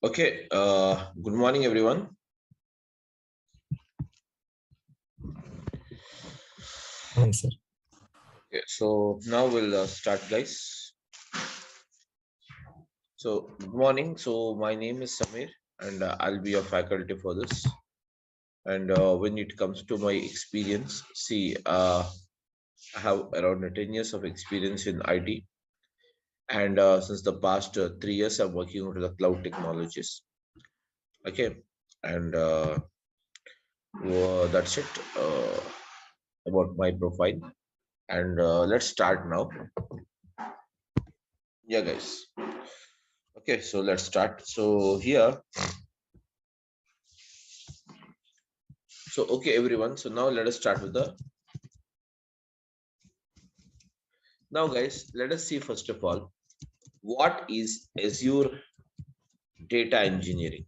Okay, good morning, everyone. Morning, sir. Okay, so now we'll start, guys. So, good morning. So, my name is Samir, and I'll be your faculty for this. And when it comes to my experience, see, I have around 10 years of experience in IT, and since the past 3 years, I'm working on the cloud technologies. Okay, and that's it about my profile. And let's start now. Yeah, guys. Okay, so let's start. So here, so okay, everyone. So now let us start with the. Now, guys, let us see first of all what is Azure data engineering.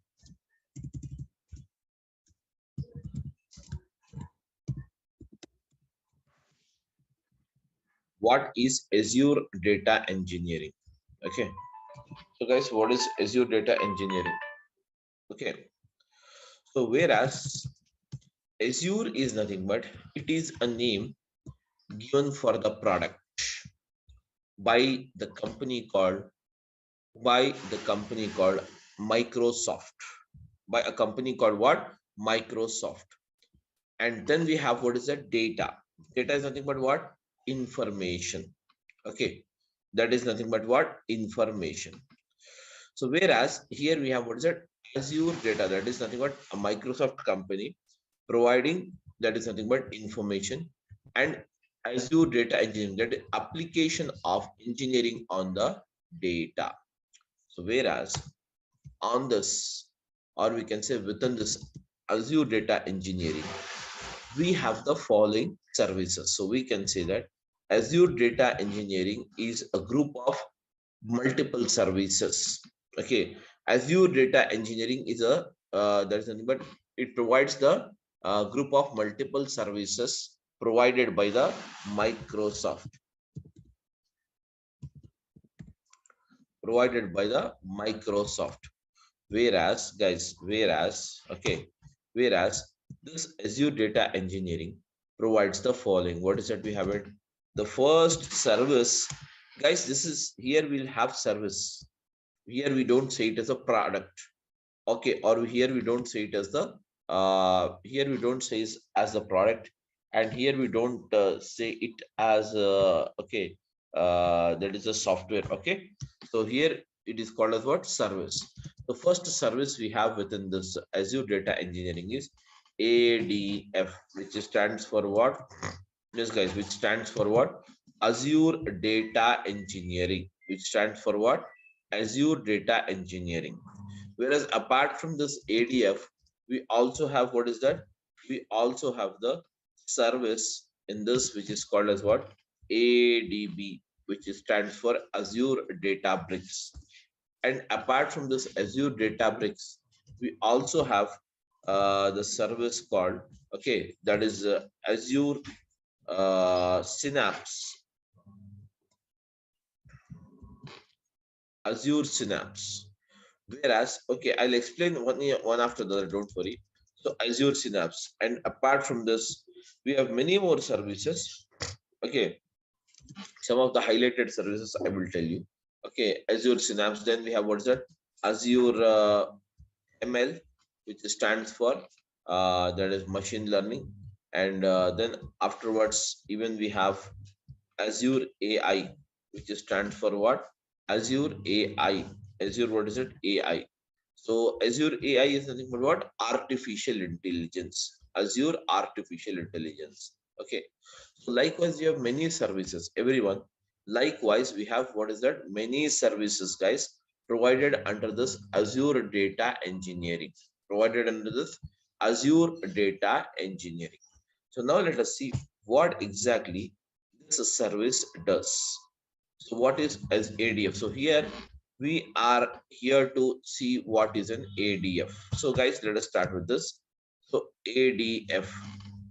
What is Azure data engineering? Okay. So, guys, what is Azure data engineering? Okay. So, whereas Azure is nothing but it is a name given for the product by the company called Microsoft, by a company called what? Microsoft. And then we have what is that? Data is nothing but what? Information. Okay, that is nothing but what? Information. So whereas here we have what is that? Azure data, that is nothing but a Microsoft company providing, that is nothing but information. And Azure data engineering, that is application of engineering on the data. So whereas on this, or we can say within this Azure data engineering, we have the following services. So we can say that Azure data engineering is a group of multiple services. Okay, Azure data engineering is a that is nothing but it provides the group of multiple services provided by the Microsoft, provided by the Microsoft. Whereas, guys, whereas this Azure data engineering provides the following. What is that we have it? The first service, guys, this is here we'll have service. Here we don't say it as a product. Okay, or here we don't say it as the here we don't say it as the product, and here we don't say it as okay, that is a software. Okay, so here it is called as what? Service. The first service we have within this Azure data engineering is ADF, which stands for what? Yes, guys, which stands for what? Azure data engineering, which stands for what? Azure data engineering. Whereas apart from this ADF, we also have what is that? We also have the service in this, which is called as what? ADB, which stands for Azure Databricks. And apart from this Azure Databricks, we also have the service called, okay, that is Azure Synapse. Azure Synapse. Whereas, okay, I'll explain one after the other, don't worry. So Azure Synapse. And apart from this, we have many more services. Okay, some of the highlighted services I will tell you. Okay, Azure Synapse. Then we have what's that? Azure ML, which stands for that is machine learning. And then afterwards, even we have Azure AI, which stands for what? Azure AI. Azure, what is it? AI. So Azure AI is nothing but what? Artificial intelligence. Azure artificial intelligence. Okay. So likewise, you have many services. Everyone. Likewise, we have what is that? Many services, guys, provided under this Azure data engineering. Provided under this Azure data engineering. So now let us see what exactly this service does. So what is as ADF? So here we are here to see what is an ADF. So guys, let us start with this. So ADF,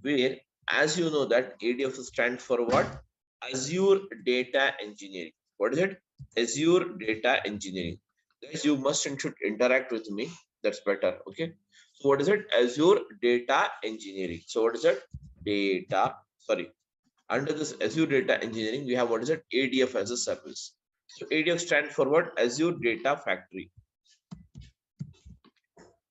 where as you know that ADF stands for what? Azure Data Engineering. What is it? Azure Data Engineering. Guys, you must and should interact with me. That's better. Okay. So what is it? Azure Data Engineering. So what is it? Data. Sorry. Under this Azure Data Engineering, we have what is it? ADF as a service. So ADF stands for what? Azure Data Factory.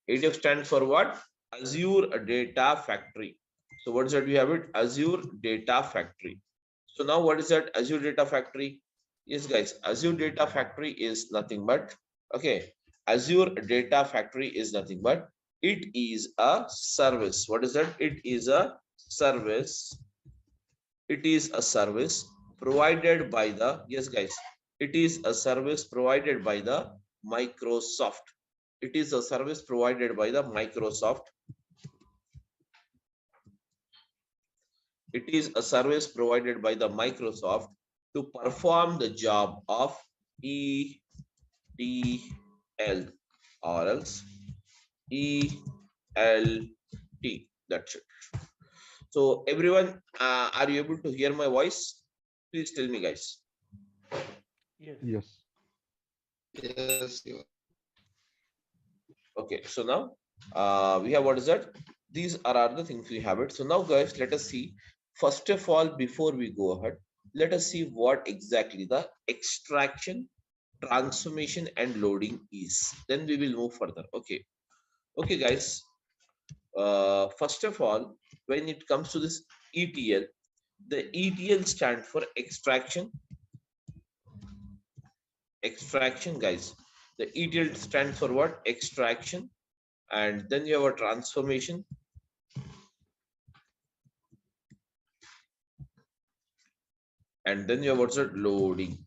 ADF stands for what? Azure Data Factory. So what is that? We have it? Azure Data Factory. So now what is that? Azure Data Factory? Yes, guys. Azure Data Factory is nothing but, okay. Azure Data Factory is nothing but, it is a service. What is that? It is a service. It is a service provided by the, yes, guys. It is a service provided by the Microsoft. It is a service provided by the Microsoft. It is a service provided by the Microsoft to perform the job of ETL or else ELT. That's it. So everyone, are you able to hear my voice? Please tell me, guys. Yes. Yes. Yes, you. Okay, so now we have, what is that? These are other things we have it. So now, guys, let us see. First of all, before we go ahead, let us see what exactly the extraction, transformation, and loading is. Then we will move further. Okay. Okay, guys. First of all, when it comes to this ETL, the ETL stands for extraction. Extraction, guys. The ETL stands for what? Extraction. And then you have a transformation. And then you have what's that? Loading.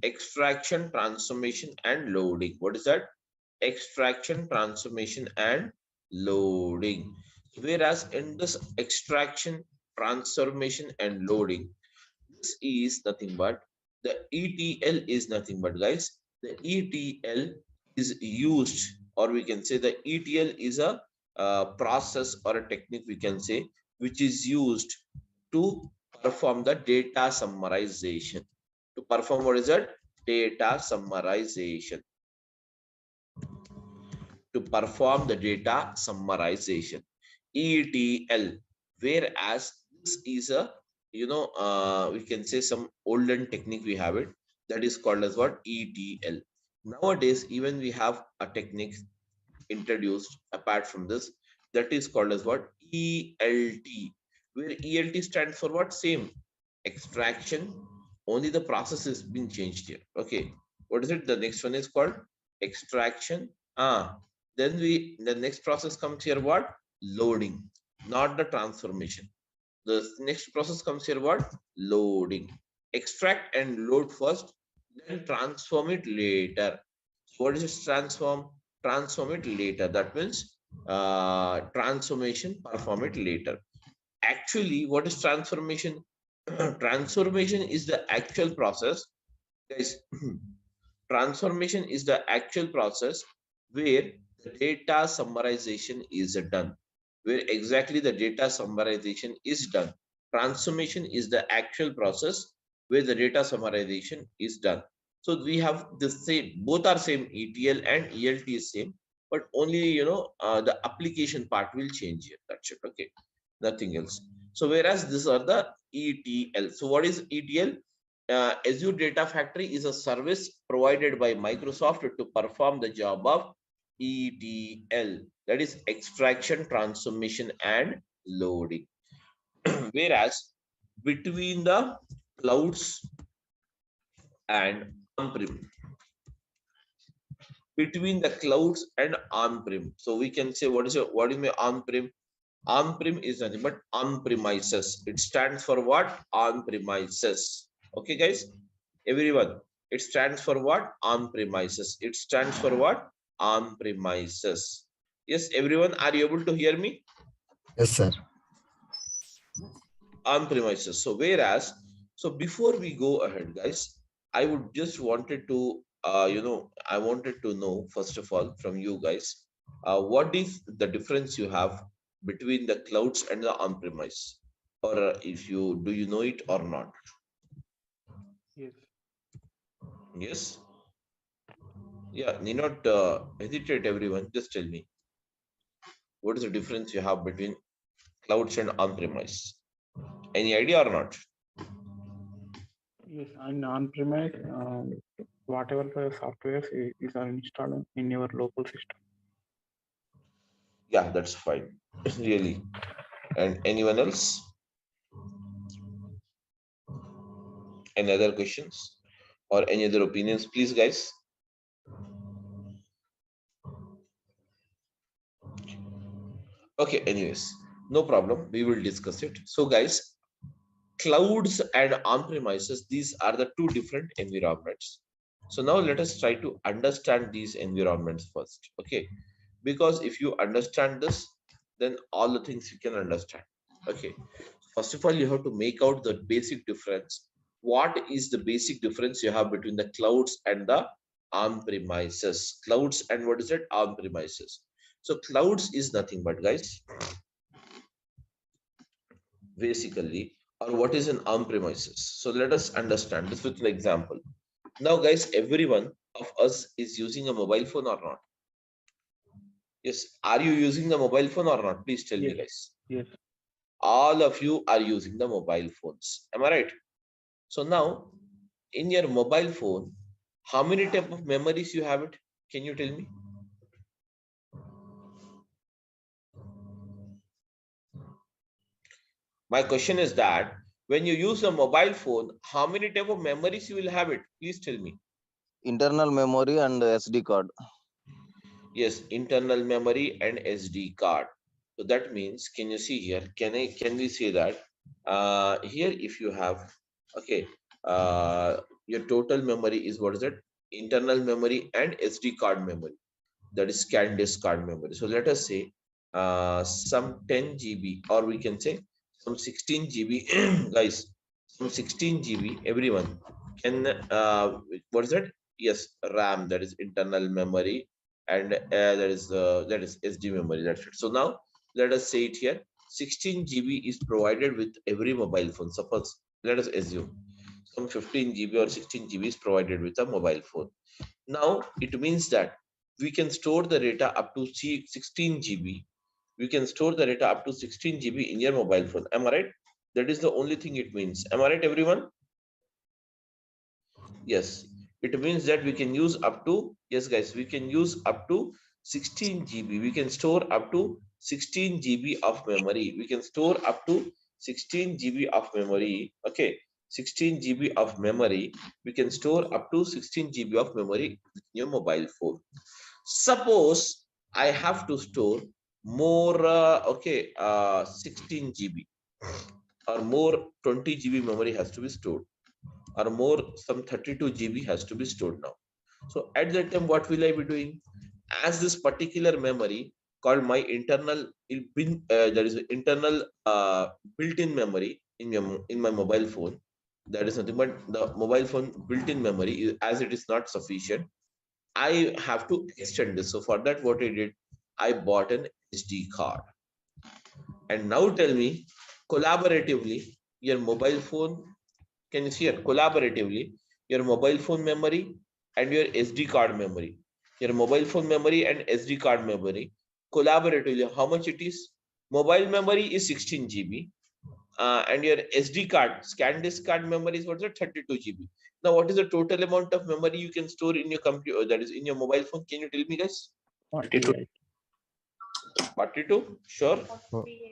Extraction, transformation, and loading. What is that? Extraction, transformation, and loading. Whereas in this extraction, transformation, and loading, this is nothing but, the ETL is nothing but, guys, the ETL is used, or we can say the ETL is a process or a technique, we can say, which is used to perform the data summarization. To perform, what is that? Data summarization. To perform the data summarization. ETL. Whereas this is a, we can say some olden technique we have it, that is called as what? ETL. Nowadays, even we have a technique introduced apart from this, that is called as what? ELT. Where ELT stands for what? Same. Extraction. Only the process has been changed here. Okay. What is it? The next one is called extraction. Then the next process comes here, what? Loading, not the transformation. The next process comes here, what? Loading. Extract and load first, then transform it later. So what is this transform? Transform it later. That means transformation, perform it later. Actually, what is transformation? Transformation is the actual process, guys. Transformation is the actual process where the data summarization is done. Where exactly the data summarization is done. Transformation is the actual process where the data summarization is done. So we have the same, both are same, ETL and ELT is same, but only, the application part will change here. That's it. Okay, nothing else. So whereas these are the ETL. So what is ETL? Azure Data Factory is a service provided by Microsoft to perform the job of ETL, that is extraction, transformation, and loading. Whereas between the clouds and on-prem, between the clouds and on-prem, so we can say, what is my on-prem? On-prem is nothing but on-premises. It stands for what? On-premises. Okay, guys, everyone. It stands for what? On-premises. It stands for what? On-premises. Yes, everyone. Are you able to hear me? Yes, sir. On-premises. So whereas, so before we go ahead, guys, I would just wanted to, I wanted to know first of all from you guys, what is the difference you have between the clouds and the on-premise, or if you do you know it or not? Yes. Yes. Yeah, need not hesitate, everyone. Just tell me what is the difference you have between clouds and on-premise. Any idea or not? Yes, and on-premise, whatever the software is are installed in your local system. Yeah, that's fine. Really. And anyone else? Any other questions or any other opinions, please, guys? Okay, anyways, no problem. We will discuss it. So, guys, clouds and on-premises, these are the two different environments. So now let us try to understand these environments first. Okay, because if you understand this, then all the things you can understand. Okay, first of all, you have to make out the basic difference. What is the basic difference you have between the clouds and the on-premises? Clouds and what is it? On-premises. So clouds is nothing but, guys, basically, or what is an on-premises. So let us understand this with an example. Now, guys, everyone of us is using a mobile phone or not? Yes. Are you using the mobile phone or not? Please tell me, Yes, guys. yes, All of you are using the mobile phones. Am I right? So now, in your mobile phone, how many type of memories you have it? Can you tell me? My question is that when you use a mobile phone, how many type of memories you will have it? Please tell me. Internal memory and SD card. Yes, internal memory and SD card. So that means, can you see here? Can we say that here if you have, okay, your total memory is what is it? Internal memory and SD card memory. That is scan disk card memory. So let us say some 10 GB, or we can say some 16 GB, guys, some 16 GB. Everyone can what is that? Yes, RAM, that is internal memory, and that is SD memory. That's it. So now let us say it here. 16 GB is provided with every mobile phone. Suppose let us assume some 15 GB or 16 GB is provided with a mobile phone. Now it means that we can store the data up to 16 GB. We can store the data up to 16 GB in your mobile phone. Am I right? That is the only thing it means. Am I right, everyone? Yes. It means that we can use up to, yes, guys, we can use up to 16 GB. We can store up to 16 GB of memory. We can store up to 16 GB of memory. Okay. 16 GB of memory. We can store up to 16 GB of memory in your mobile phone. Suppose I have to store more, 16 GB or more 20 GB memory has to be stored, or more some 32 GB has to be stored now. So at that time, what will I be doing? As this particular memory called my internal, there is an internal built-in memory in my mobile phone. That is nothing but the mobile phone built-in memory. As it is not sufficient, I have to extend this. So for that, what I did, I bought an SD card. And now tell me, collaboratively, your mobile phone, can you see it? Collaboratively, your mobile phone memory and your SD card memory. Your mobile phone memory and SD card memory. Collaboratively, how much it is? Mobile memory is 16 GB. And your SD card, scan disk card memory is what's it? 32 GB. Now, what is the total amount of memory you can store in your computer, that is in your mobile phone? Can you tell me, guys? 48. 42? Sure.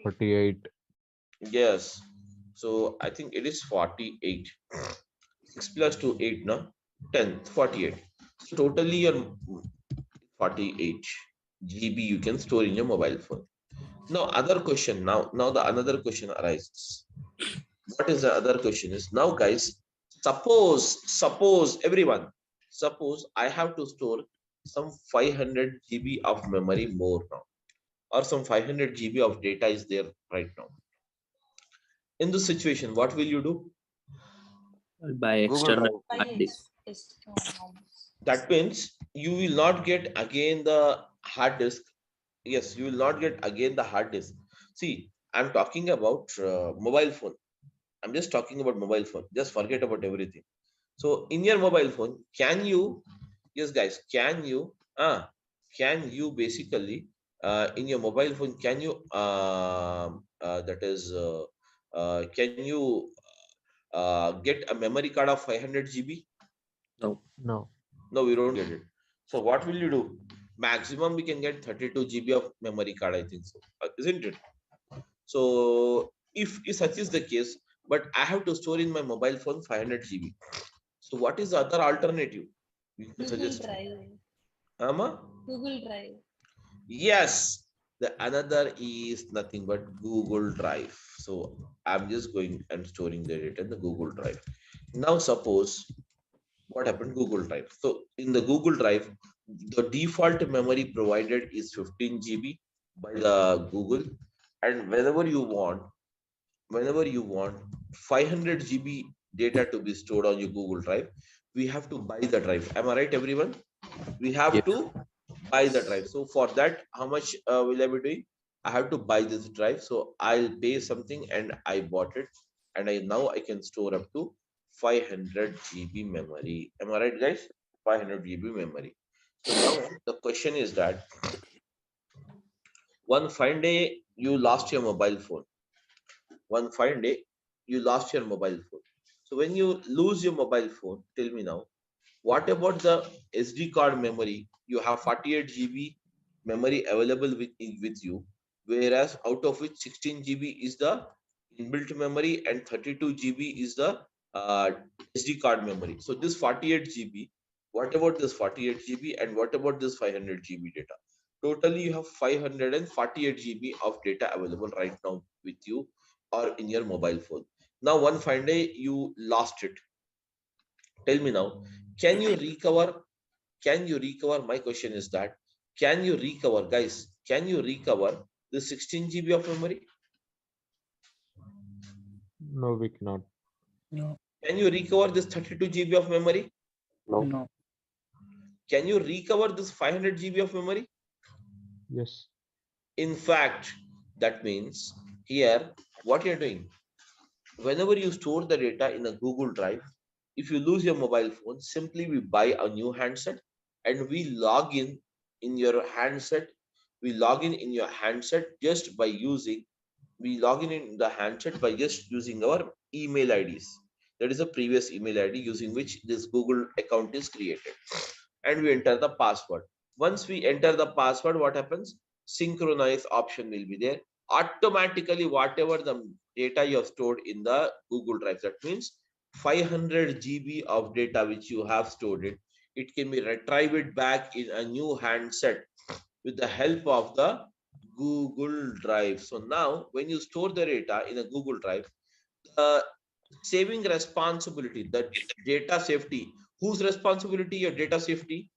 48. Yes. So I think it is 48. 6 plus 2, 8, no? 10, 48. So totally your 48 GB you can store in your mobile phone. Now other question, now the another question arises. What is the other question is, now guys, suppose everyone, suppose I have to store some 500 GB of memory more now, or some 500 GB of data is there right now. In this situation, what will you do? By Google external Drive. hard disk. That means you will not get again the hard disk. Yes, you will not get again the hard disk. See, I'm talking about mobile phone. I'm just talking about mobile phone. Just forget about everything. So in your mobile phone, can you Yes, guys, can you basically in your mobile phone, can you can you get a memory card of 500 GB? No. No. No, we don't get it. So what will you do? Maximum we can get 32 GB of memory card, I think so. Isn't it? So if such is the case, but I have to store in my mobile phone 500 GB. So what is the other alternative you can Google suggest? Drive. Ama? Google Drive. Yes, the another is nothing but Google Drive. So I'm just going and storing the data in the Google Drive. Now suppose what happened Google Drive. So in the Google Drive, the default memory provided is 15 GB by the Google, and whenever you want 500 GB data to be stored on your Google Drive, we have to buy the drive. Am I right, everyone? We have Yes. to buy the drive. So for that, how much will I be doing? I have to buy this drive. So I'll pay something and I bought it. And now I can store up to 500 GB memory. Am I right, guys? 500 GB memory. So now the question is that one fine day you lost your mobile phone. One fine day you lost your mobile phone. So when you lose your mobile phone, tell me now, what about the SD card memory? You have 48 GB memory available with you, whereas out of which 16 GB is the inbuilt memory and 32 GB is the uh, SD card memory. So this 48 GB, what about this 48 GB and what about this 500 GB data? Totally, you have 548 GB of data available right now with you or in your mobile phone. Now, one fine day you lost it. Tell me now, can you recover? Can you recover? My question is that, can you recover, guys? Can you recover the 16 GB of memory? No, we cannot. No. Can you recover this 32 GB of memory? No. Can you recover this 500 GB of memory? Yes. In fact, that means here, what you're doing, whenever you store the data in a Google Drive, if you lose your mobile phone, simply we buy a new handset and we log in your handset. We log in your handset just by using, we log in the handset by just using our email IDs. That is a previous email ID using which this Google account is created. And we enter the password. Once we enter the password, what happens? Synchronize option will be there. Automatically, whatever the data you have stored in the Google Drive, that means 500 GB of data which you have stored it can be retrieved back in a new handset with the help of the Google Drive. So now when you store the data in a Google Drive, the saving responsibility, the data safety, whose responsibility? Your data safety.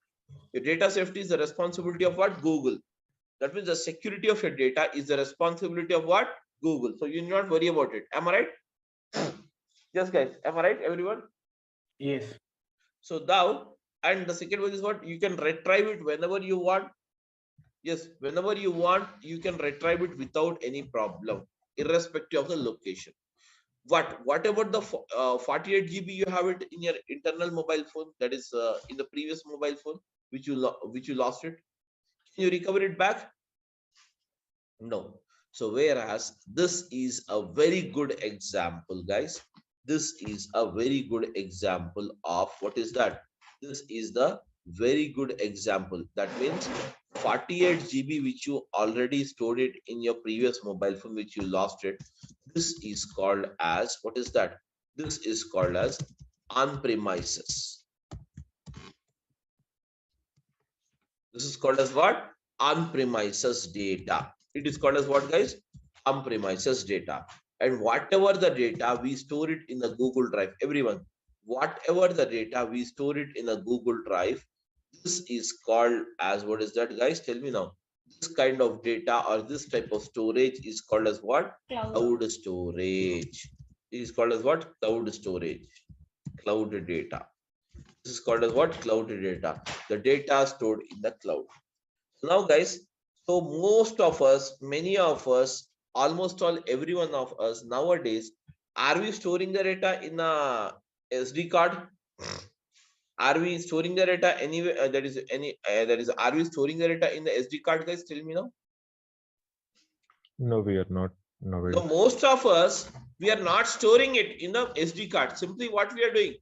Your data safety is the responsibility of what? Google. That means the security of your data is the responsibility of what? Google. So you need not worry about it. Am I right? Yes, guys. Am I right, everyone? Yes. So now, and the second one is what? You can retrieve it whenever you want. Yes, whenever you want, you can retrieve it without any problem, irrespective of the location. What about the 48 GB you have it in your internal mobile phone, that is in the previous mobile phone which you lost it? Can you recover it back? No. So whereas this is a very good example, guys. This is a very good example of what is that? This is the very good example. That means 48 GB which you already stored it in your previous mobile phone which you lost it. This is called as, what is that? This is called as on premises. This is called as what? On premises data. It is called as what, guys? On premises data. And whatever the data we store it in the Google Drive, everyone, whatever the data we store it in a Google Drive, this is called as, what is that, guys? Tell me now. This kind of data or this type of storage is called as what? Cloud storage. It is called as what? Cloud storage. Cloud data. This is called as what? Cloud data. The data stored in the cloud. Now, guys, so most of us, many of us, almost all, every one of us nowadays, are we storing the data in a SD card? Are we storing the data anywhere? Are we storing the data in the SD card, guys? Tell me now. No, we are not nowadays. No, most of us, we are not storing it in the SD card. Simply what we are doing.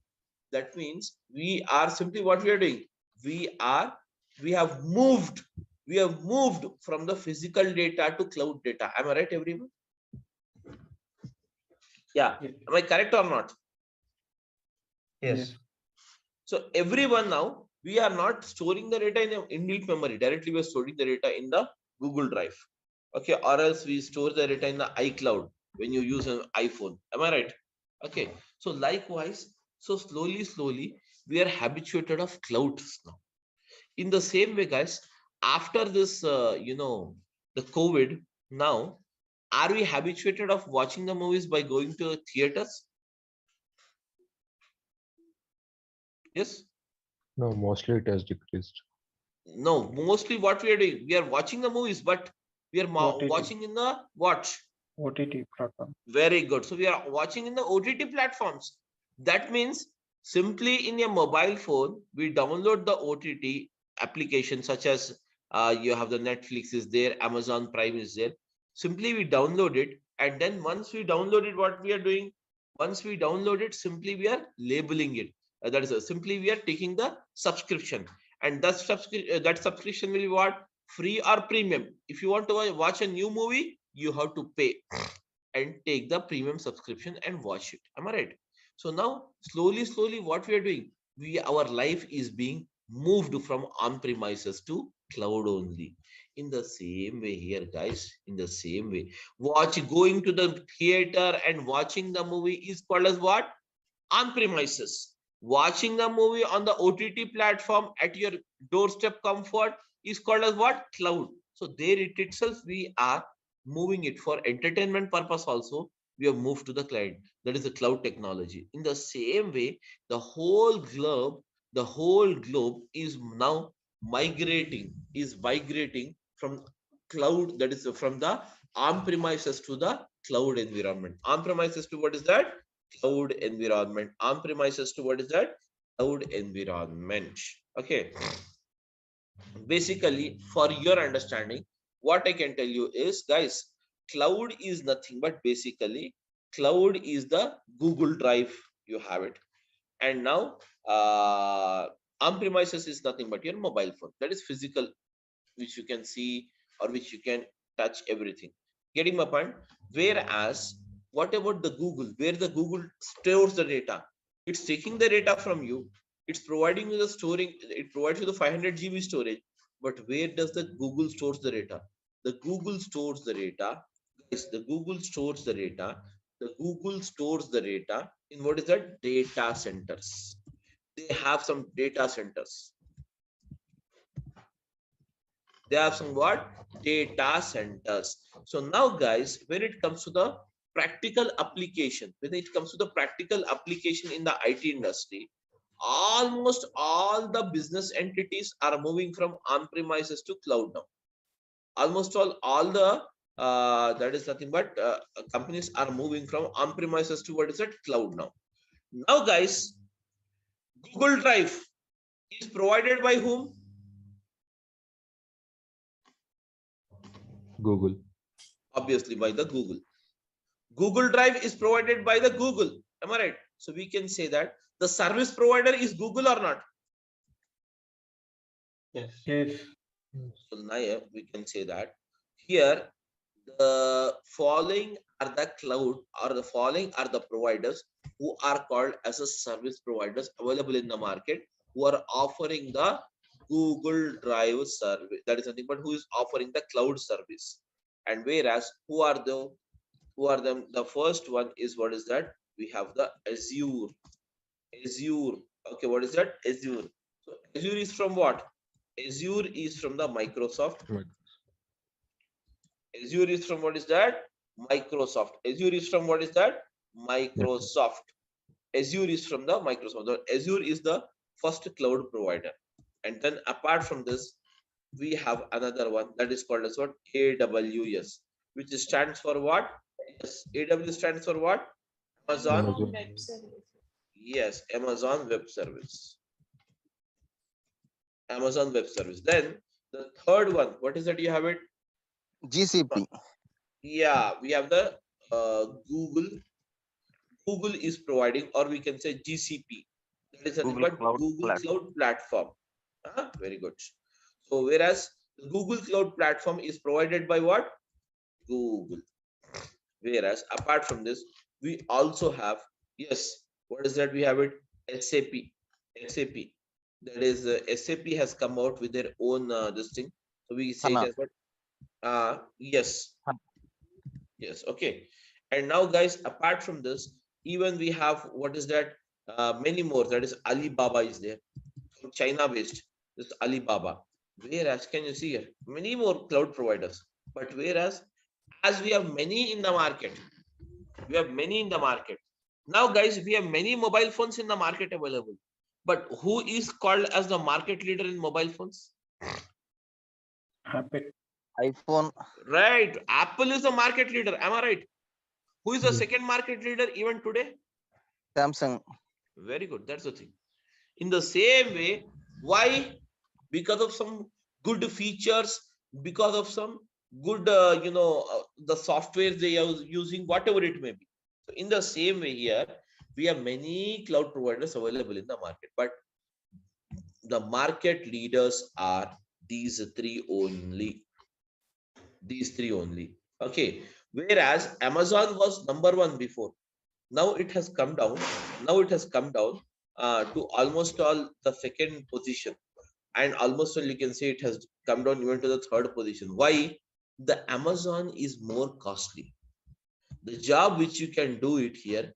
That means we are simply what we are doing. We have moved from the physical data to cloud data. Am I right, everyone? Yeah. Am I correct or not? Yes. So everyone now, we are not storing the data in the inbuilt memory. Directly, we are storing the data in the Google Drive. Okay, or else we store the data in the iCloud when you use an iPhone. Am I right? Okay. So likewise, so slowly, we are habituated of clouds now. In the same way, guys, after this, the COVID, now, are we habituated of watching the movies by going to theaters? Yes. No, mostly it has decreased. No, mostly what we are doing, we are watching the movies, but we are OTT. watching in the what? OTT platform. Very good. So we are watching in the OTT platforms. That means simply in your mobile phone, we download the OTT application, such as you have the Netflix is there, Amazon Prime is there. Simply we download it, and then once we download it, what we are doing? Once we download it, simply we are labeling it. That is simply we are taking the subscription, and that subscription will be what? Free or premium. If you want to watch a new movie, you have to pay and take the premium subscription and watch it. Am I right? So now slowly what we are doing, our life is being moved from on-premises to cloud only. In the same way here, guys, in the same way, going to the theater and watching the movie is called as what? On-premises. Watching the movie on the OTT platform at your doorstep comfort is called as what? Cloud. So there it itself, we are moving it for entertainment purpose also. We have moved to the cloud. That is the cloud technology. In the same way, the whole globe is now migrating from cloud, that is from the on-premises to the cloud environment. On-premises to what is that? Cloud environment. On-premises to what is that? Cloud environment. Okay. Basically, for your understanding, what I can tell you is, guys, cloud is nothing but basically cloud is the Google Drive. You have it. And now on-premises is nothing but your mobile phone. That is physical, which you can see or which you can touch everything. Getting my point? Whereas, what about the Google? Where the Google stores the data? It's taking the data from you. It's providing you the storing. It provides you the 500 GB storage. But where does the Google stores the data? The Google stores the data. Guys, the Google stores the data. The Google stores the data in what is that? Data centers. They have some data centers. They have some what? Data centers. So now, guys, when it comes to the practical application, in the IT industry, almost all the business entities are moving from on-premises to cloud now. Almost all the that is nothing but companies are moving from on-premises to what is it? Cloud now. Now, guys, Google Drive is provided by whom? Google. Obviously by the Google. Google Drive is provided by the Google. Am I right? So we can say that the service provider is Google or not? Yes. So now we can say that here the following are the cloud, or the following are the providers who are called as a service providers available in the market, who are offering the Google Drive service. That is nothing but who is offering the cloud service. And whereas who are them? The first one is, what is that? We have the Azure. Okay, what is that? Azure. So Azure is from what? Azure is from the Microsoft. Azure is from what is that? Microsoft. Azure is from what is that? Microsoft. Azure is from the Microsoft. Azure is the first cloud provider. And then apart from this, we have another one that is called as what? AWS, which stands for what? Yes, AWS stands for what? Amazon. Amazon. Yes, Amazon Web Service. Amazon Web Service. Then the third one, what is that you have it? GCP. Yeah, we have the Google. Google is providing, or we can say GCP. That is nothing Google but Cloud Google Platform. Cloud Platform. Very good. So whereas the Google Cloud Platform is provided by what? Google. Whereas apart from this, we also have, yes, what is that? We have it SAP. SAP. That is SAP has come out with their own this thing. So we say it HANA. as what? Yes. HANA. Yes. Okay. And now, guys, apart from this, even we have what is that? Many more. That is Alibaba is there, from China based. This Alibaba. Whereas, can you see here? Many more cloud providers. But whereas, as we have many in the market, we have many in the market. Now, guys, we have many mobile phones in the market available. But who is called as the market leader in mobile phones? Happy. iPhone. Right. Apple is the market leader. Am I right? Who is the Yes. second market leader even today? Samsung. Very good. That's the thing. In the same way, why? Because of some good features, because of some good, the software they are using, whatever it may be. So in the same way here, we have many cloud providers available in the market, but the market leaders are these three only. These three only. Okay. Whereas Amazon was number one before. Now it has come down. Now it has come down to almost all the second position, and almost all you can say it has come down even to the third position. Why? The Amazon is more costly. The job which you can do it here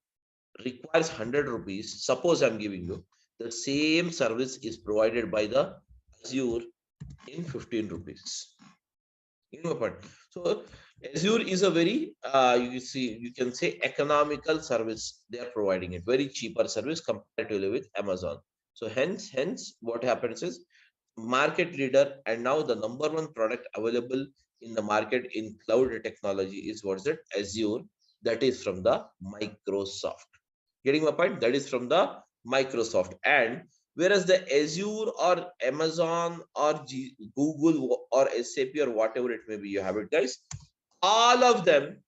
requires 100 rupees. Suppose I'm giving you the same service is provided by the Azure in 15 rupees. You know what? So Azure is a very you can say economical service. They are providing it very cheaper service comparatively with Amazon. So hence what happens is market leader, and now the number one product available in the market in cloud technology is what's it? Azure. That is from the Microsoft. Getting my point? That is from the Microsoft. And whereas the Azure or Amazon or Google or SAP or whatever it may be, you have it, guys. All of them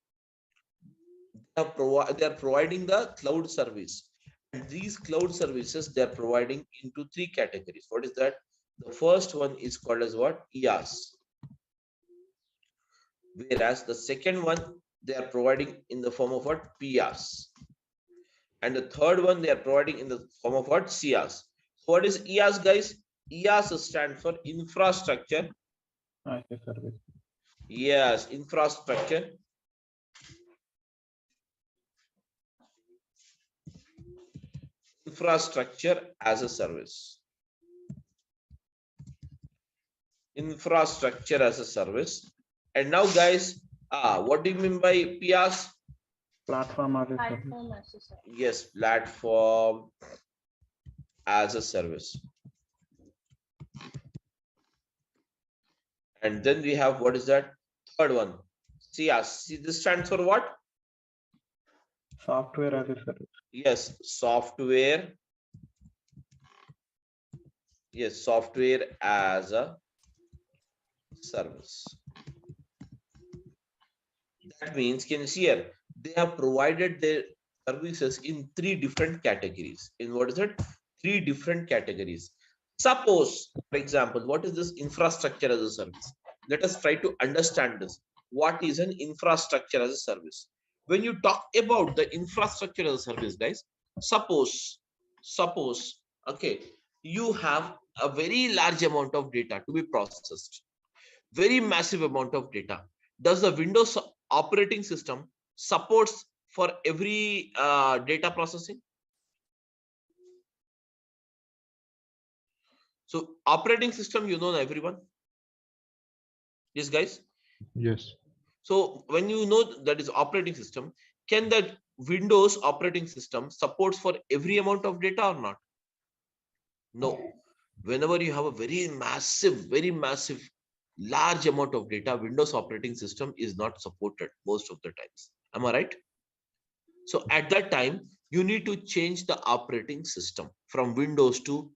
they are providing the cloud service. And these cloud services they are providing into three categories. What is that? The first one is called as what? IaaS. Whereas the second one they are providing in the form of what? PaaS. And the third one they are providing in the form of what? CIaaS. So what is IaaS, guys? IaaS stands for infrastructure. Service. Yes, infrastructure. Infrastructure as a service. Infrastructure as a service. And now, guys, what do you mean by PaaS? Platform as a service. Yes, platform as a service. And then we have what is that? Third one. CIaaS. See, this stands for what? Software as a service. Yes, software. Yes, software as a service. That means, can you see here? They have provided their services in three different categories. In what is it? Three different categories. Suppose, for example, what is this infrastructure as a service? Let us try to understand this. What is an infrastructure as a service? When you talk about the infrastructure as a service, guys, suppose, okay, you have a very large amount of data to be processed, very massive amount of data. Does the Windows operating system supports for every data processing? So operating system, you know everyone. Yes, guys. Yes. So when you know that is operating system, can that Windows operating system supports for every amount of data or not? No. Whenever you have a very massive, large amount of data, Windows operating system is not supported most of the times. Am I right? So at that time, you need to change the operating system from Windows to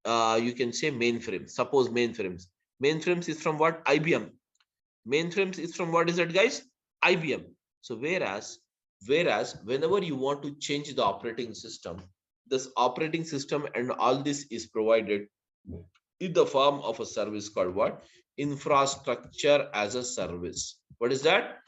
you can say mainframes. Suppose mainframes. Mainframes is from what? IBM. Mainframes is from what is that, guys? IBM. So whereas whenever you want to change the operating system, this operating system and all this is provided in the form of a service called what? Infrastructure as a service. What is that?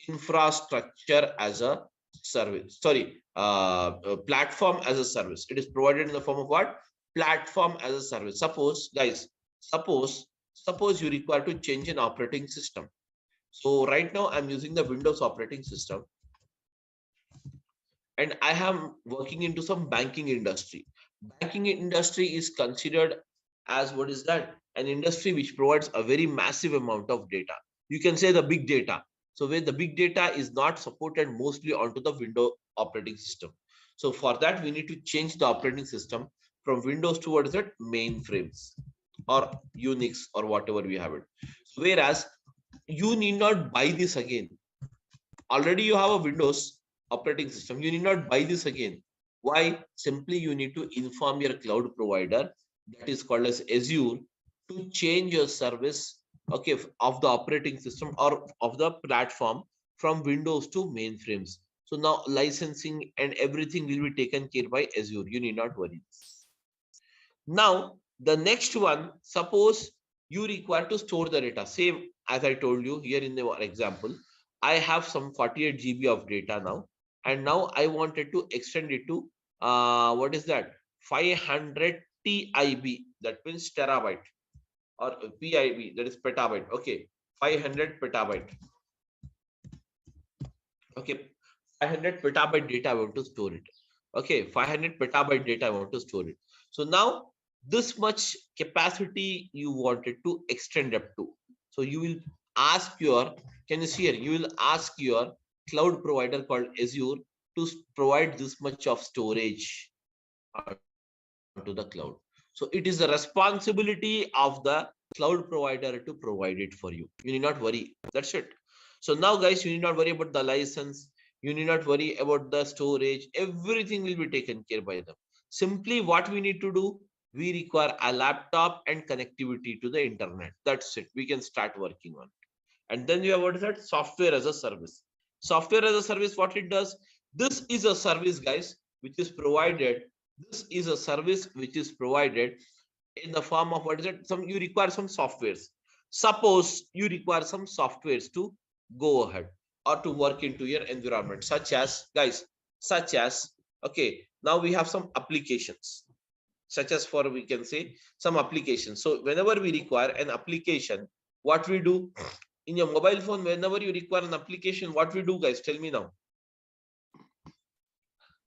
Infrastructure as a service. Sorry, platform as a service. It is provided in the form of what? Platform as a service. Suppose, guys, suppose you require to change an operating system. So right now I'm using the Windows operating system, and I am working into some banking industry. Banking industry is considered as what is that? An industry which provides a very massive amount of data. You can say the big data. So where the big data is not supported mostly onto the Windows operating system. So for that, we need to change the operating system from Windows towards that mainframes or Unix or whatever we have it. Whereas you need not buy this again. Already you have a Windows operating system. You need not buy this again. Why? Simply you need to inform your cloud provider, that is called as Azure, to change your service, okay, of the operating system or of the platform from Windows to mainframes. So now licensing and everything will be taken care by Azure. You need not worry. Now the next one, suppose you require to store the data. Same as I told you here in the example, I have some 48 GB of data now, and now I wanted to extend it to what is that? 500 TIB, that means terabyte, or PIB, that is petabyte. Okay, 500 petabyte. Okay, 500 petabyte data I want to store it. Okay, 500 petabyte data I want to store it. So now this much capacity you wanted to extend up to. So you will ask your, can you see here? You will ask your cloud provider called Azure to provide this much of storage onto the cloud. So it is the responsibility of the cloud provider to provide it for you. You need not worry. That's it. So now, guys, you need not worry about the license. You need not worry about the storage. Everything will be taken care by them. Simply what we need to do, we require a laptop and connectivity to the internet. That's it. We can start working on it. And then you have what is that? Software as a service. Software as a service, what it does? This is a service, guys, which is provided. This is a service which is provided in the form of what is it? Some, you require some softwares. Suppose you require some softwares to go ahead or to work into your environment, such as, guys, such as, okay, now we have some applications, such as, for we can say some applications. So whenever we require an application, what we do in your mobile phone, whenever you require an application, what we do, guys? Tell me now.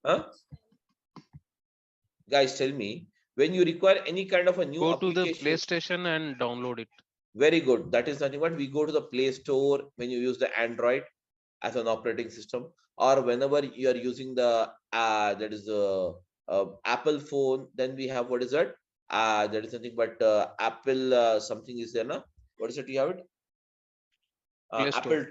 Huh? Guys, tell me, when you require any kind of a new Go to the application. PlayStation and download it. Very good. That is nothing but we go to the Play Store when you use the Android as an operating system, or whenever you are using the that is the Apple phone, then we have what is that? That is nothing but Apple something is there now. What is it? You have it? Apple,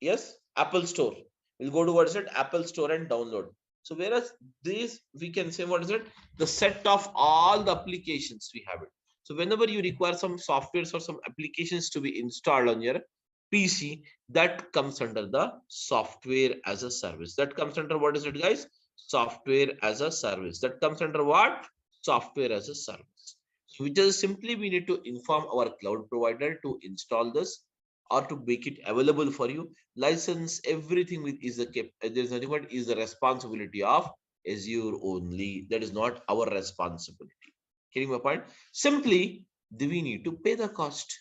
yes, Apple Store. We'll go to what is it? Apple Store and download. So whereas this, we can say what is it? The set of all the applications we have it. So whenever you require some softwares or some applications to be installed on your PC, that comes under the software as a service. That comes under what is it, guys? Software as a service. That comes under what? Software as a service. So which is simply we need to inform our cloud provider to install this or to make it available for you. License everything with is the there's nothing but is the responsibility of Azure only. That is not our responsibility. Getting my point? Simply we need to pay the cost.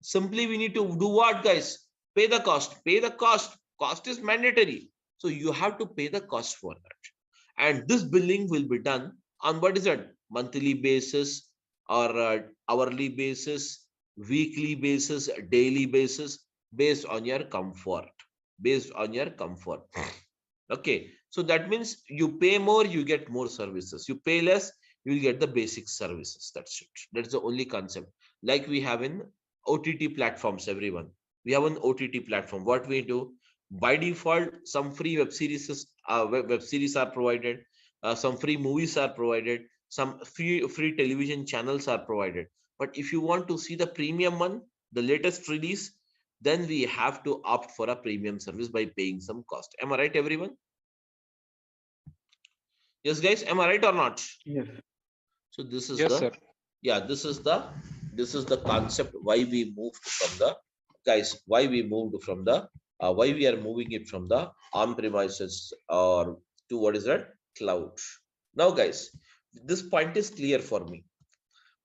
Simply we need to do what, guys? Pay the cost. Pay the cost. Cost is mandatory. So you have to pay the cost for that. And this billing will be done on what is it? Monthly basis or hourly basis, weekly basis, daily basis, based on your comfort. Based on your comfort. Okay. So that means you pay more, you get more services. You pay less, you will get the basic services. That's it. That's the only concept. Like we have in OTT platforms, everyone. We have an OTT platform. What we do, by default, some free web series are provided. Some free movies are provided. some free television channels are provided. But if you want to see the premium one, the latest release, then we have to opt for a premium service by paying some cost. Am I right, everyone? Yes, guys, am I right or not? Yes. So this is Yes, the sir. yeah, this is the concept why we moved from the guys, why we moved from the why we are moving it from the on-premises or to what is that cloud. Now, guys, this point is clear for me.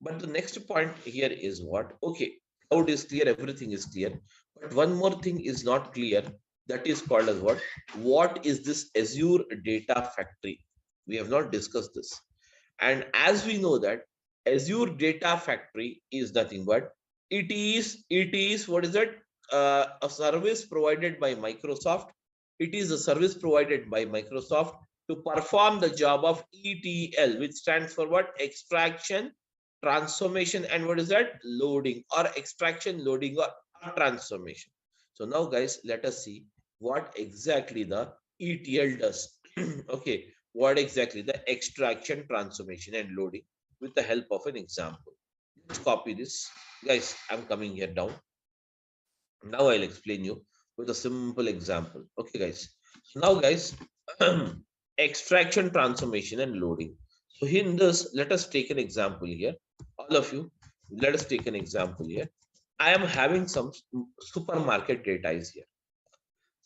But the next point here is what? Okay, cloud is clear, everything is clear. But one more thing is not clear. That is called as what? What is this Azure Data Factory? We have not discussed this. And as we know that Azure Data Factory is nothing but it is what is that? A service provided by Microsoft. It is a service provided by Microsoft to perform the job of ETL, which stands for what? Extraction, transformation, and what is that? Loading, or extraction, loading, or transformation. So now, guys, let us see what exactly the ETL does. Okay, what exactly the extraction, transformation, and loading with the help of an example. Let's copy this. Guys, I'm coming here down. Now I'll explain you with a simple example. Okay, guys. So now, guys, extraction, transformation, and loading. So in this, let us take an example here. All of you, let us take an example here. I am having some supermarket data is here.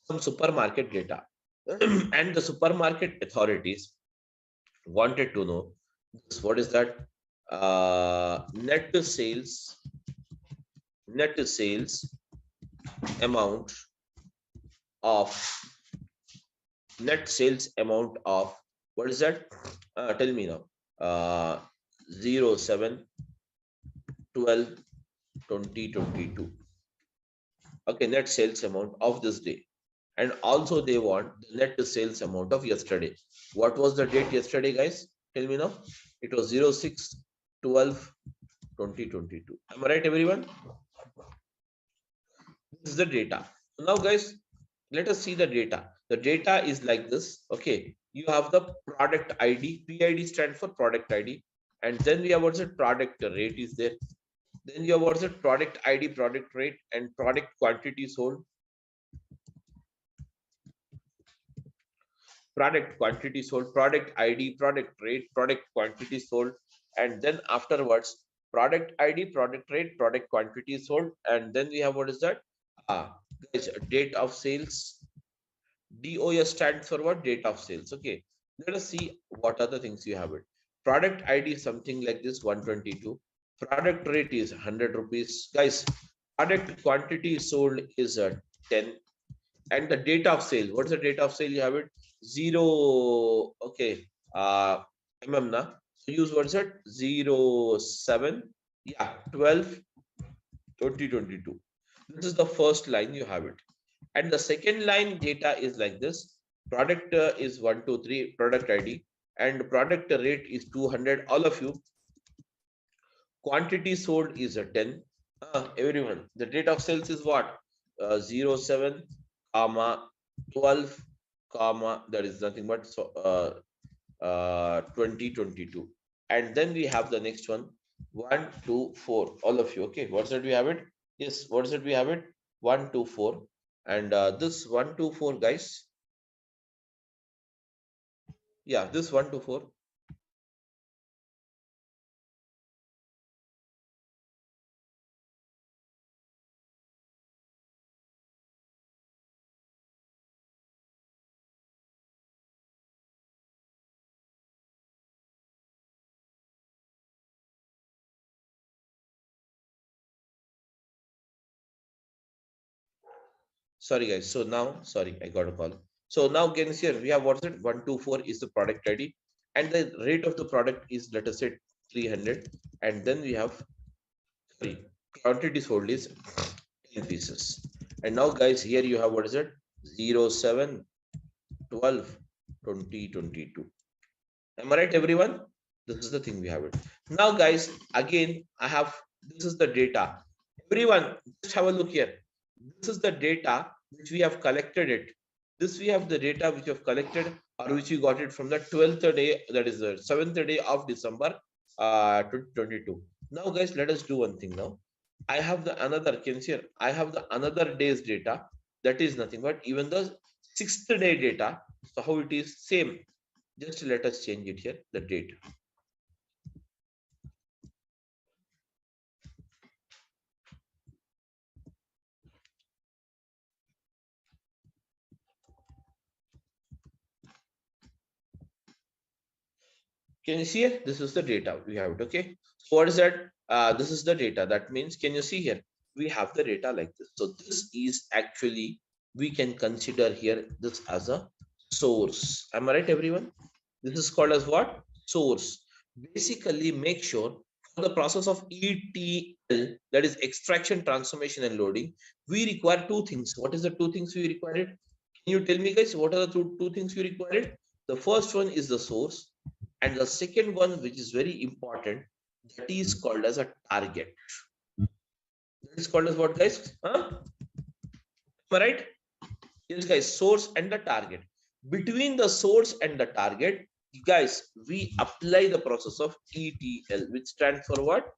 Some supermarket data. And the supermarket authorities wanted to know this, what is that net sales amount of what is that? Tell me now. 07 12 2022. Okay, net sales amount of this day. And also they want the net sales amount of yesterday. What was the date yesterday, guys? Tell me now. It was 06 12 2022. Am I right, everyone? This is the data. Now, guys, let us see the data. The data is like this. Okay, you have the product ID. PID stands for product ID. And then we have what's the product rate is there. Then you have what's the product ID, product rate, and product quantity sold. Product quantity sold, product ID, product rate, product quantity sold, and then afterwards, product ID, product rate, product quantity sold, and then we have what is that? Guys, date of sales. DOS stands for what? Date of sales. Okay, let us see what other things you have it. Product ID is something like this, 122. Product rate is 100 rupees. Guys, product quantity sold is 10. And the date of sale, what's the date of sale? You have it 0. Okay, na, so use what's that? 07, yeah, 12 2022. This is the first line, you have it. And the second line data is like this. Product is 123, product ID, and product rate is 200. All of you, quantity sold is a 10. Everyone, the date of sales is what? 07 comma 12 comma, that is nothing but 2022. And then we have the next one, 1 2 4. All of you, okay, what's that we have it? Yes, what's that we have it? 1 2 4. And this 1 2 4, guys, yeah, this 1 2 4. Sorry, guys. So now, sorry, I got a call. So now, again, here we have what's it? 124 is the product ID, and the rate of the product is, let us say, 300. And then we have, sorry, quantity sold is 10 pieces. And now, guys, here you have what is it? 07 12 2022. Am I right, everyone? This is the thing we have it. Now, guys, again, I have, this is the data. Everyone, just have a look here. This is the data which we have collected it. This we have the data which we have collected or which we got it from the 12th day, that is the 7th day of December 2022. Now guys, let us do one thing now. I have the another, can you see here? I have the another day's data, that is nothing but even the 6th day data. So how it is same, just let us change it here, the date. Can you see here? This is the data we have it. Okay. So what is that? This is the data. That means, can you see here? We have the data like this. So this is actually, we can consider here this as a source. Am I right, everyone? This is called as what? Source. Basically, make sure for the process of ETL, that is extraction, transformation, and loading, we require two things. What is the two things we required? Can you tell me, guys, what are the two things we required? The first one is the source, and the second one, which is very important, that is called as a target. That is called as what, guys? Huh? Am I right? Yes, guys, source and the target. Between the source and the target, guys, we apply the process of ETL, which stands for what?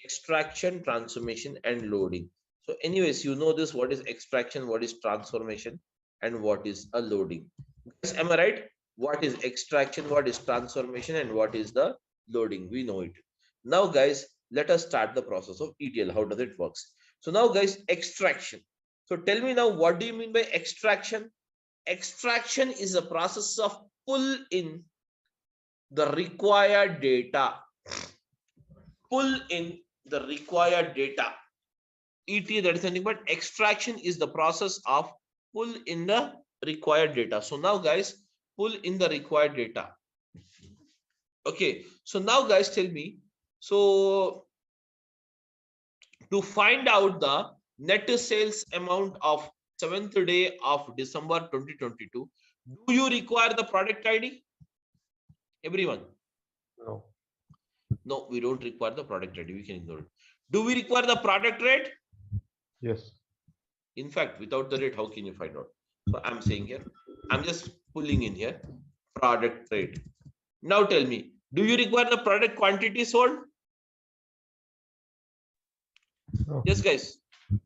Extraction, transformation, and loading. So anyways, you know this, what is extraction, what is transformation, and what is a loading. Guys, am I right? What is extraction, what is transformation, and what is the loading? We know it. Now, guys, let us start the process of ETL. How does it works? So now, guys, extraction. So tell me now, what do you mean by extraction? Extraction is a process of pull in the required data. Pull in the required data. ETL, that is nothing but extraction is the process of pull in the required data. So now, guys, pull in the required data. Okay. So now, guys, tell me. So to find out the net sales amount of 7th day of December 2022, do you require the product ID? Everyone? No. No, we don't require the product ID. We can ignore it. Do we require the product rate? Yes. In fact, without the rate, how can you find out? So I'm saying here, I'm just pulling in here, product rate. Now tell me, do you require the product quantity sold? No. Yes, guys.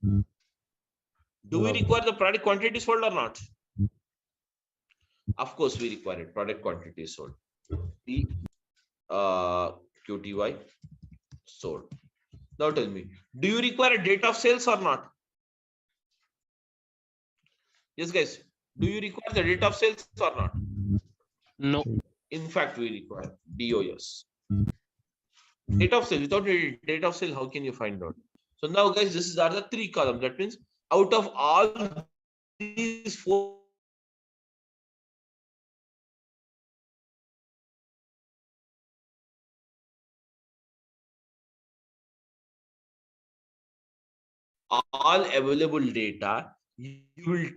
Do we No. require the product quantity sold or not? Of course, we require it. Product quantity sold. The QTY sold. Now tell me, do you require a date of sales or not? Yes, guys. Do you require the date of sales or not? No. In fact, we require DOS. Date of sale. Without a date of sale, how can you find out? So now, guys, this is are the three columns. That means out of all these four, all available data, you will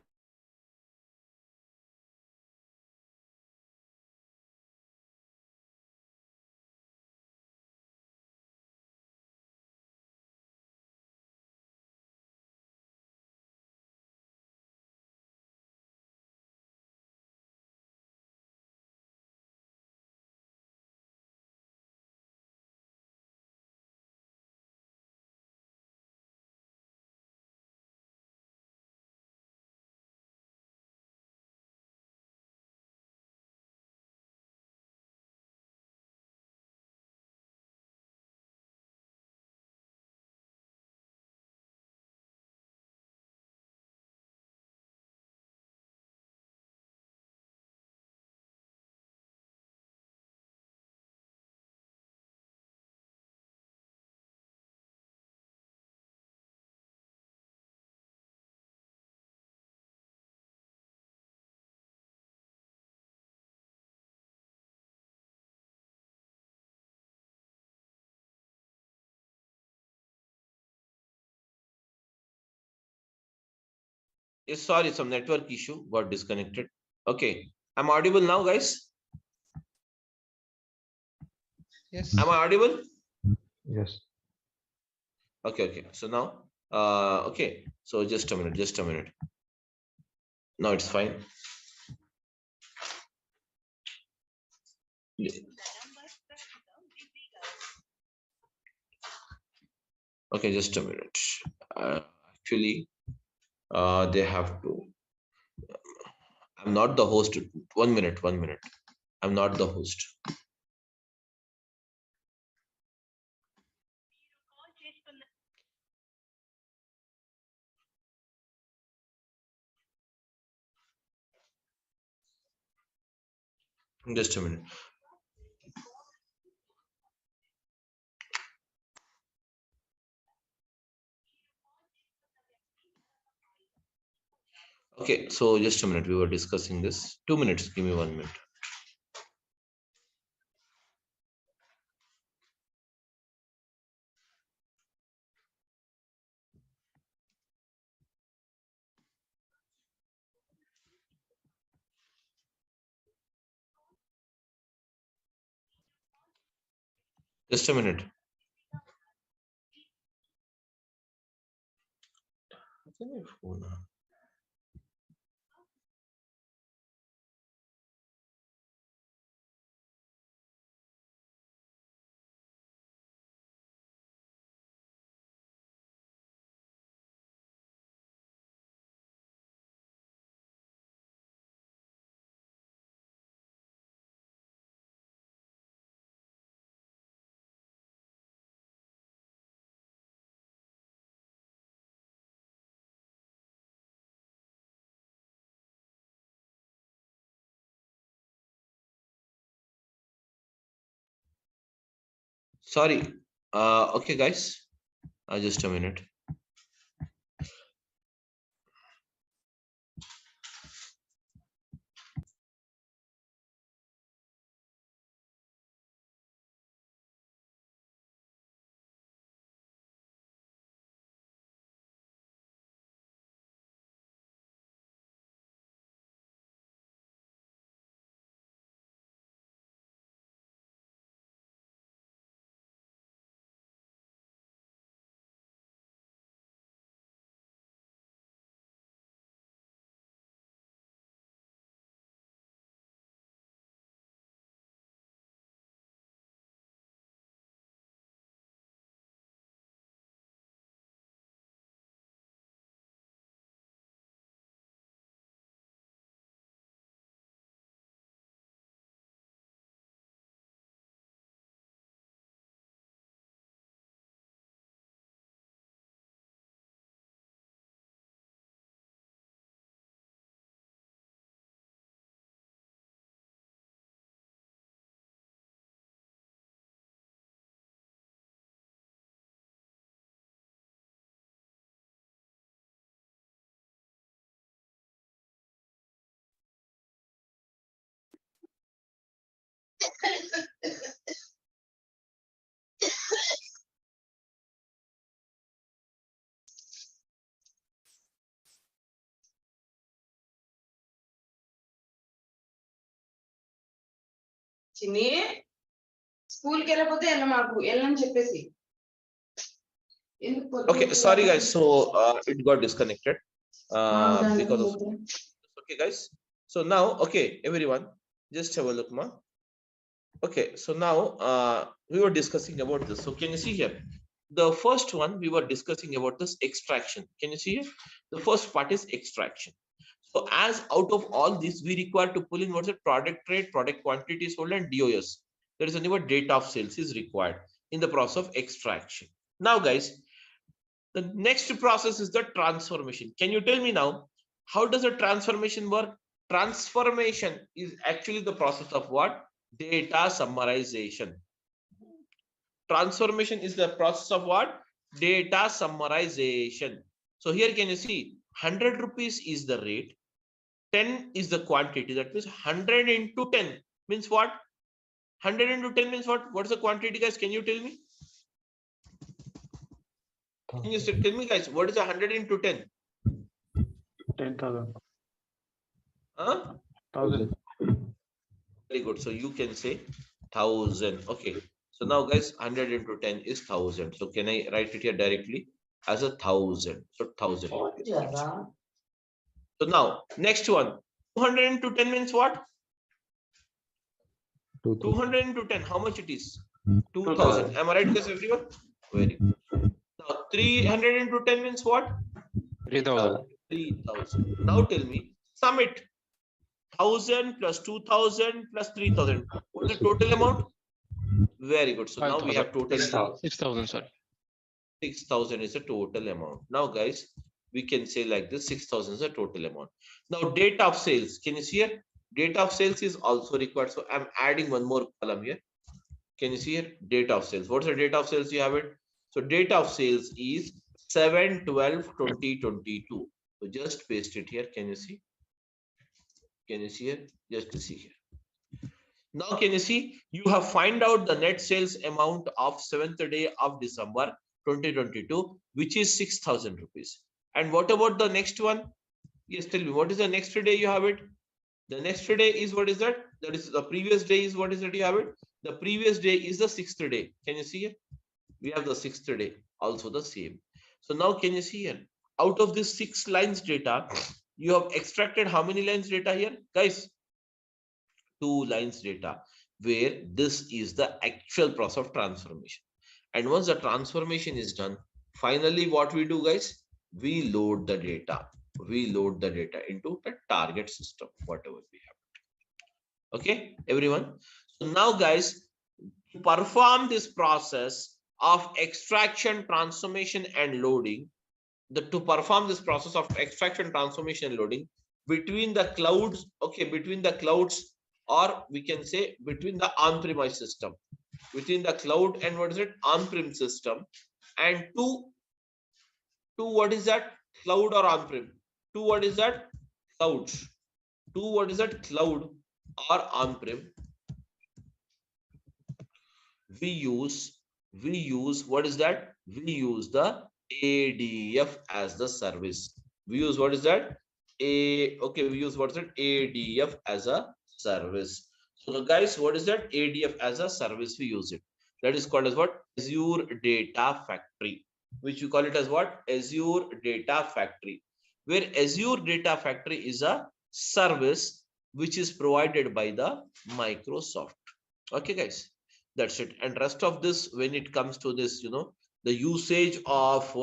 sorry, some network issue got disconnected. Okay, I'm audible now, guys. Yes. Am I audible? Yes. Okay. So now, okay. So just a minute. Now it's fine. Okay, just a minute. Actually, they have to. I'm not the host. 1 minute, 1 minute. I'm not the host. Just a minute. Okay, so just a minute. We were discussing this. 2 minutes. Give me 1 minute. Just a minute. Sorry. Okay, guys. Just a minute. చిన్ని స్కూల్కి వెళ్ళకపోతే వెళ్ళ మాకు వెళ్ళని చెప్పేసి Okay, sorry guys. So it got disconnected because of. Okay, guys. So now, okay, everyone, just have a look, ma. Okay, so now we were discussing about this. So can you see here? The first one we were discussing about this extraction. Can you see here? The first part is extraction. So as out of all this, we require to pull in what's the product rate, product quantity sold, and DOS. There is a new date of sales is required in the process of extraction. Now, guys, the next process is the transformation. Can you tell me now, how does a transformation work? Transformation is actually the process of what? Data summarization. Transformation is the process of what? Data summarization. So here can you see 100 rupees is the rate, 10 is the quantity. That means 100 into 10 means what? 100 into 10 means what? What is the quantity, guys? Can you tell me? Can you tell me, guys, what is 100 into 10? 10,000. Huh? 1,000. Very good. So you can say 1,000. Okay. So now, guys, 100 into 10 is 1,000. So can I write it here directly as 1,000? So 1,000. So now, next one. 200 into 10 means what? 200 into 10, how much it is? 2000. 2000. Am I right, guys, everyone? Very good. Now 300 into 10 means what? 3000. 3000. Now tell me, sum it. 1000 plus 2000 plus 3000. What is the total amount? Very good. So now we have total 6000, sorry. 6000 is a total amount. Now, guys, we can say like this: 6000 is a total amount. Now, date of sales. Can you see here? Date of sales is also required. So I'm adding one more column here. Can you see here? Date of sales. What's the date of sales? You have it. So date of sales is 7/12/2022. So just paste it here. Can you see? Can you see here? Just to see here. Now, can you see? You have find out the net sales amount of 7th day of December 2022, which is 6000 rupees. And what about the next one? Yes, tell me, what is the next day you have it? The next day is what is that? That is the previous day is what is that you have it? The previous day is the 6th day. Can you see here? We have the 6th day, also the same. So now can you see here? Out of this 6 lines data, you have extracted how many lines data here? Guys, 2 lines data, where this is the actual process of transformation. And once the transformation is done, finally what we do, guys? We load the data. We load the data into the target system, whatever we have. Okay, everyone. So now, guys, to perform this process of extraction, transformation, and loading, to perform this process of extraction, transformation, and loading between the clouds, okay, between the clouds, or we can say between the on-premise system, between the cloud and what is it? On-prem system, and to what is that? Cloud or on-prem? To what is that? Clouds. To what is that? Cloud or on-prem. We use what is that? We use the ADF as the service. We use what is that? We use what is it? ADF as a service. So guys, what is that? ADF as a service, we use it. That is called as what? Azure Data Factory, which you call it as what? Azure Data Factory, where Azure Data Factory is a service which is provided by the Microsoft. Okay, guys, that's it. And rest of this, when it comes to this, the usage of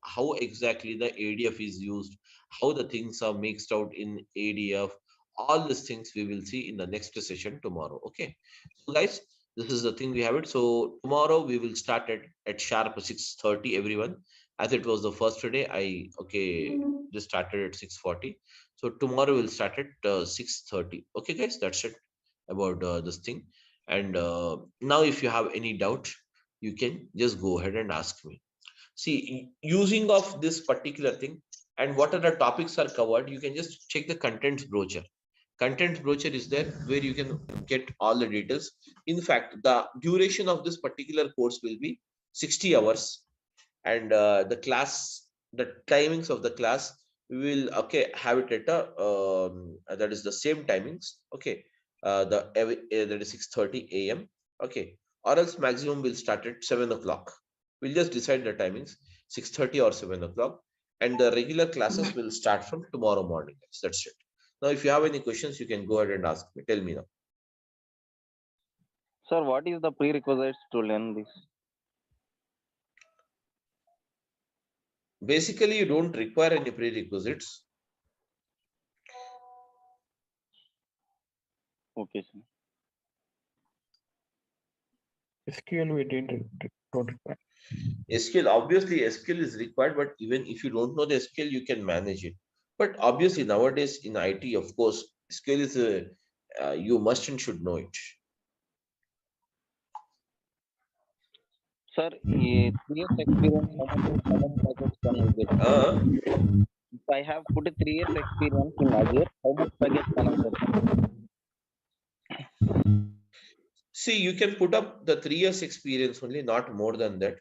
how exactly the ADF is used, how the things are mixed out in ADF, all these things we will see in the next session tomorrow. Okay, so guys, this is the thing we have it. So tomorrow we will start at sharp 6:30, everyone. As it was the first day, I just started at 6:40. So tomorrow we'll start at 6:30. Okay, guys, that's it about this thing. And now if you have any doubt, you can just go ahead and ask me. See, using of this particular thing and what are the topics are covered, you can just check the contents brochure. Contents brochure is there where you can get all the details. In fact, the duration of this particular course will be 60 hours, and the timings of the class, we will have it at that is the same timings. Okay, that is 6:30 a.m. Okay, or else maximum will start at 7 o'clock. We'll just decide the timings, 6:30 or 7 o'clock, and the regular classes will start from tomorrow morning. That's it. Now, if you have any questions, you can go ahead and ask me. Tell me now. Sir, what is the prerequisites to learn this? Basically, you don't require any prerequisites. Okay, sir. SQL we don't require. SQL, obviously SQL is required, but even if you don't know the SQL, you can manage it. But obviously nowadays in IT, of course, SQL is you must and should know it. Sir, 3 years experience, how much package can I get? If I have put a 3 years experience in Azure, how much package can I get? See, you can put up the 3 years experience only, not more than that,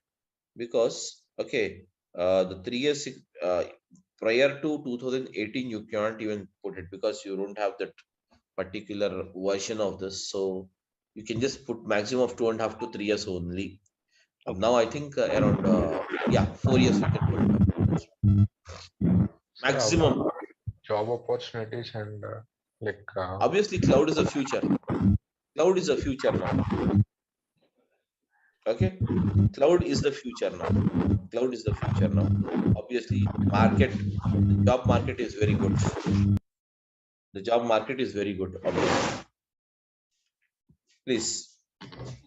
because the 3 years prior to 2018 you can't even put it because you don't have that particular version of this. So you can just put maximum of 2.5 to 3 years only. Now I think around 4 years you can put it up. Maximum. Job opportunities and Obviously cloud is the future. Cloud is the future now. Okay, cloud is the future now. Cloud is the future now. Obviously, the job market is very good. The job market is very good. Obviously. Please.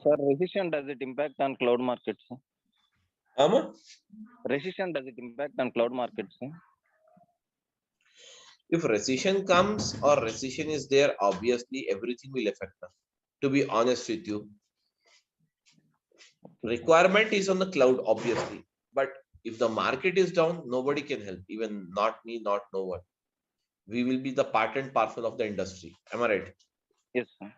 Sir, recession, does it impact on cloud markets? Recession, does it impact on cloud markets? If recession comes or recession is there, obviously everything will affect us. To be honest with you, requirement is on the cloud, obviously. But if the market is down, nobody can help. Even not me, not no one. We will be the part and parcel of the industry. Am I right? Yes, sir.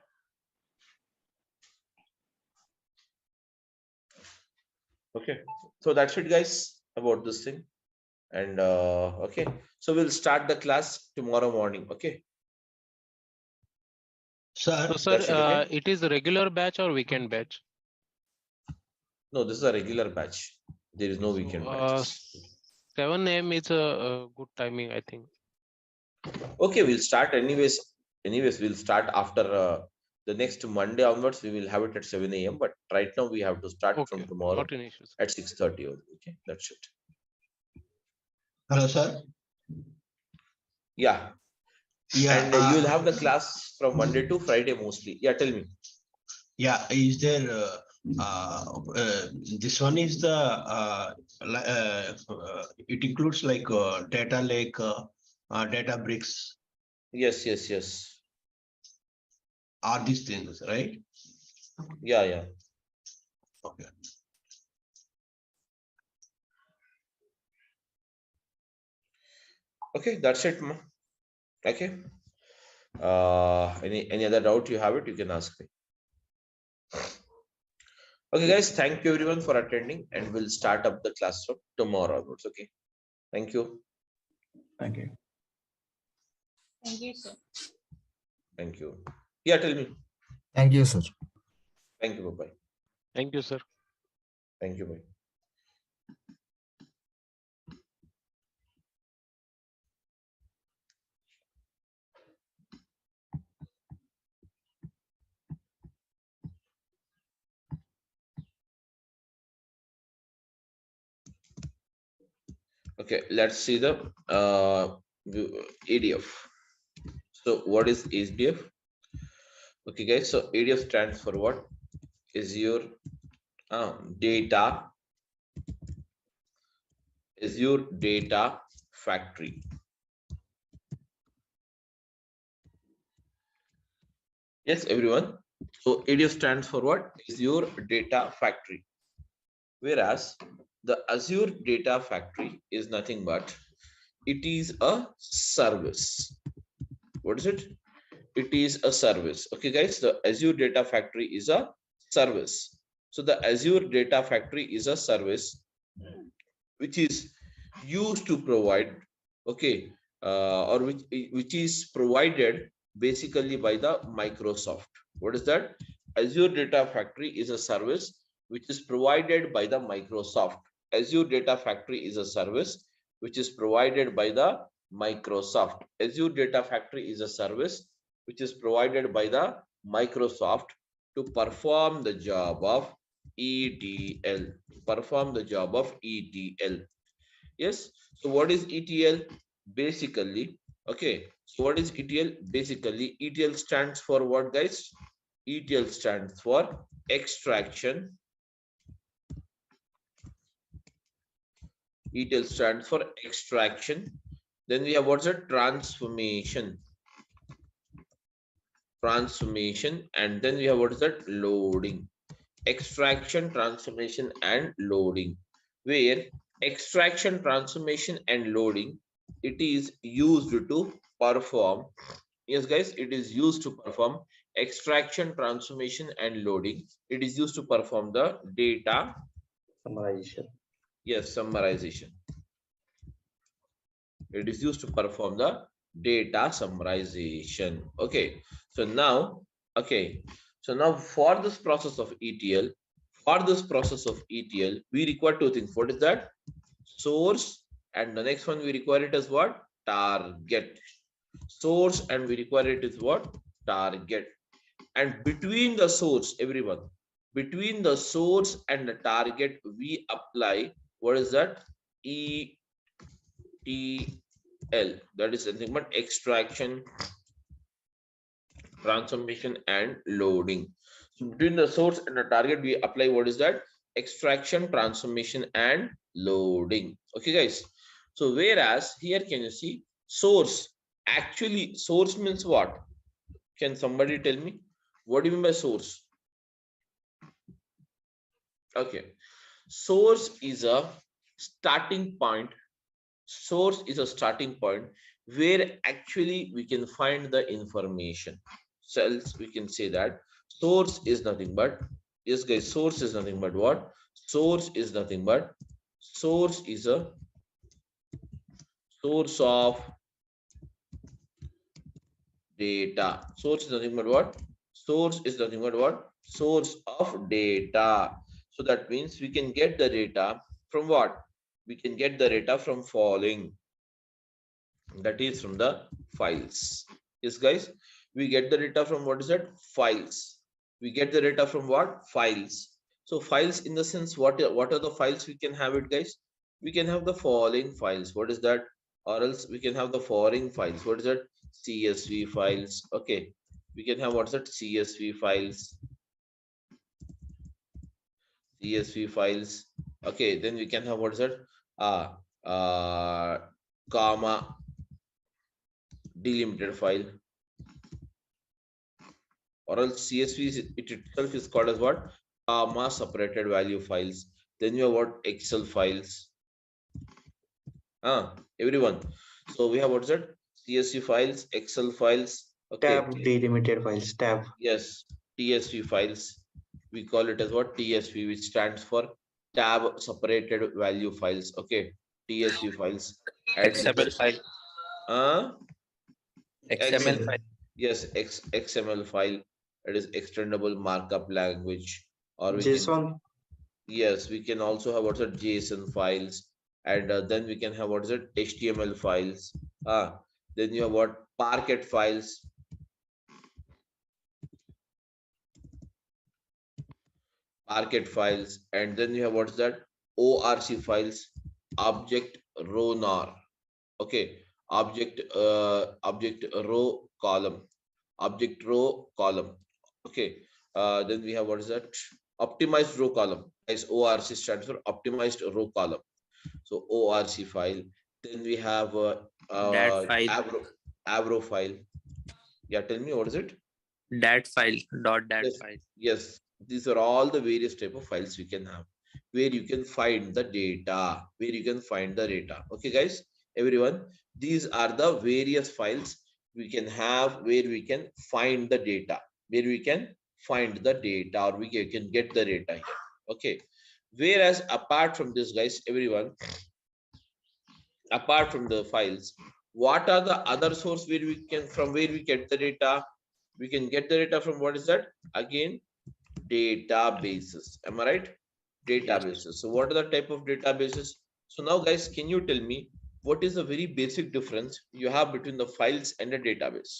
Okay. So that's it, guys, about this thing. And okay. So we'll start the class tomorrow morning. Okay. Sir, So, sir, That's it, okay? it is a regular batch or weekend batch? No, this is a regular batch. There is no So, weekend batches. 7 a.m. is a good timing, I think. Okay, we'll start anyways. We'll start after the next Monday onwards. We will have it at 7 a.m. But right now we have to start Okay, from tomorrow not an issue. at 6:30. Okay, that's it. hello, sir. Yeah, Yeah, and you will have the class from Monday to Friday mostly. Yeah, tell me. yeah. Is there this one is the it includes like data lake, data bricks, Yes, yes, yes. are these things, right? Yeah, yeah. Okay. Okay, that's it. Okay. Any other doubt you have it, you can ask me. Okay, guys, thank you everyone for attending, and we'll start up the class from tomorrow onwards. Okay. Thank you. Thank you. Thank you, sir. Thank you. Yeah, tell me. Thank you, sir. Thank you. Bye. Thank you, sir. Thank you. Bye. Okay, let's see the ADF. So what is ADF? Okay, guys. So ADF stands for what? Azure data. Azure data factory. Yes, everyone. So ADF stands for what? Azure data factory. Whereas the Azure data factory is nothing but it is a service. What is it? It is a service. Okay, guys, the Azure data factory is a service. So the Azure data factory is a service which is used to provide, okay, or which is provided basically by the Microsoft. What is that? Azure data factory is a service which is provided by the Microsoft. Azure data factory is a service which is provided by the Microsoft. Azure data factory is a service which is provided by the Microsoft to perform the job of ETL. Perform the job of ETL. Yes. So what is ETL? Basically, okay. So what is ETL? Basically, ETL stands for what, guys? ETL stands for extraction. ETL stands for extraction. Then we have what's a transformation. Transformation, and then we have what is that? Loading. Extraction, transformation, and loading. Where extraction, transformation, and loading, it is used to perform. Yes, guys, it is used to perform extraction, transformation, and loading. It is used to perform the data Summarization. yes, summarization. It is used to perform the data summarization. Okay, so now, okay, so now for this process of ETL, we require two things. What is that? Source, and the next one we require it as what? Target. Source, and we require it is what? Target. and between the source, everyone, between the source and the target, we apply what is that? ETL. That is nothing but extraction, transformation, and loading. So between the source and the target, we apply what is that? Extraction, transformation, and loading. Okay, guys. So whereas here, can you see source? Actually, source means what? Can somebody tell me? What do you mean by source? Okay. Source is a starting point. Source is a starting point where actually we can find the information. So else we can say that source is nothing but, yes guys, source is nothing but what? Source is nothing but, source is a source of data. Source is nothing but what? Source is nothing but what? Source of data. So that means we can get the data from what? We can get the data from following. That is from the files. Yes, guys, we get the data from what is that? Files. We get the data from what? Files. So files in the sense, what are the files we can have it, guys? We can have the following files. What is that? Or else we can have the following files. What is that? CSV files. Okay, we can have what's that? CSV files. CSV files. Okay, then we can have what is that? Comma delimited file, or else CSV it itself is called as what? Comma separated value files. Then you have what? Excel files. Everyone. So we have what's that? CSV files, Excel files. Okay. Tab delimited files. Tab. Yes, TSV files. We call it as what? TSV, which stands for tab separated value files. Okay, TSV files. And XML file. XML file. Yes, XML file. It is extendable markup language. Or we JSON. can, yes, we can also have what's it? JSON files, and then we can have what's it? HTML files. Then you have what? Parquet files. Parquet files, and then you have what's that? ORC files, object row nar. Okay, object row column, object row column. Okay, then we have what is that? Optimized row column. As ORC stands for optimized row column. So ORC file. Then we have Dat file. Avro file. Yeah, tell me, what is it? Dat file. Dat Yes, file. yes. These are all the various type of files we can have, where you can find the data, where you can find the data. Okay, guys, everyone, these are the various files we can have where we can find the data, where we can find the data, or we can get the data here. Okay. Whereas apart from this, guys, everyone, apart from the files, what are the other source where we can, from where we get the data? We can get the data from, what is that? Again, databases. Am I right? Databases. So what are the type of databases? So now, guys, can you tell me what is the very basic difference you have between the files and a database?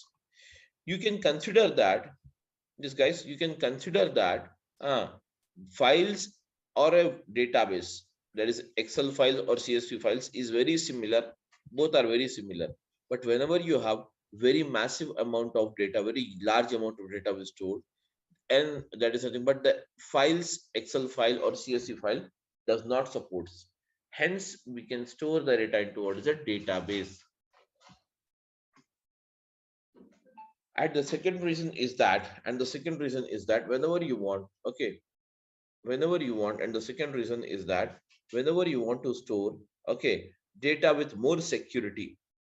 You can consider that, this guys, you can consider that files or a database, that is Excel files or CSV files, is very similar. Both are very similar. But whenever you have very massive amount of data, very large amount of data is stored, and that is nothing but the files, Excel file or CSV file does not support. Hence, we can store the data into what is a database. And the second reason is that, whenever you want, okay, whenever you want, and the second reason is that whenever you want to store, okay, data with more security,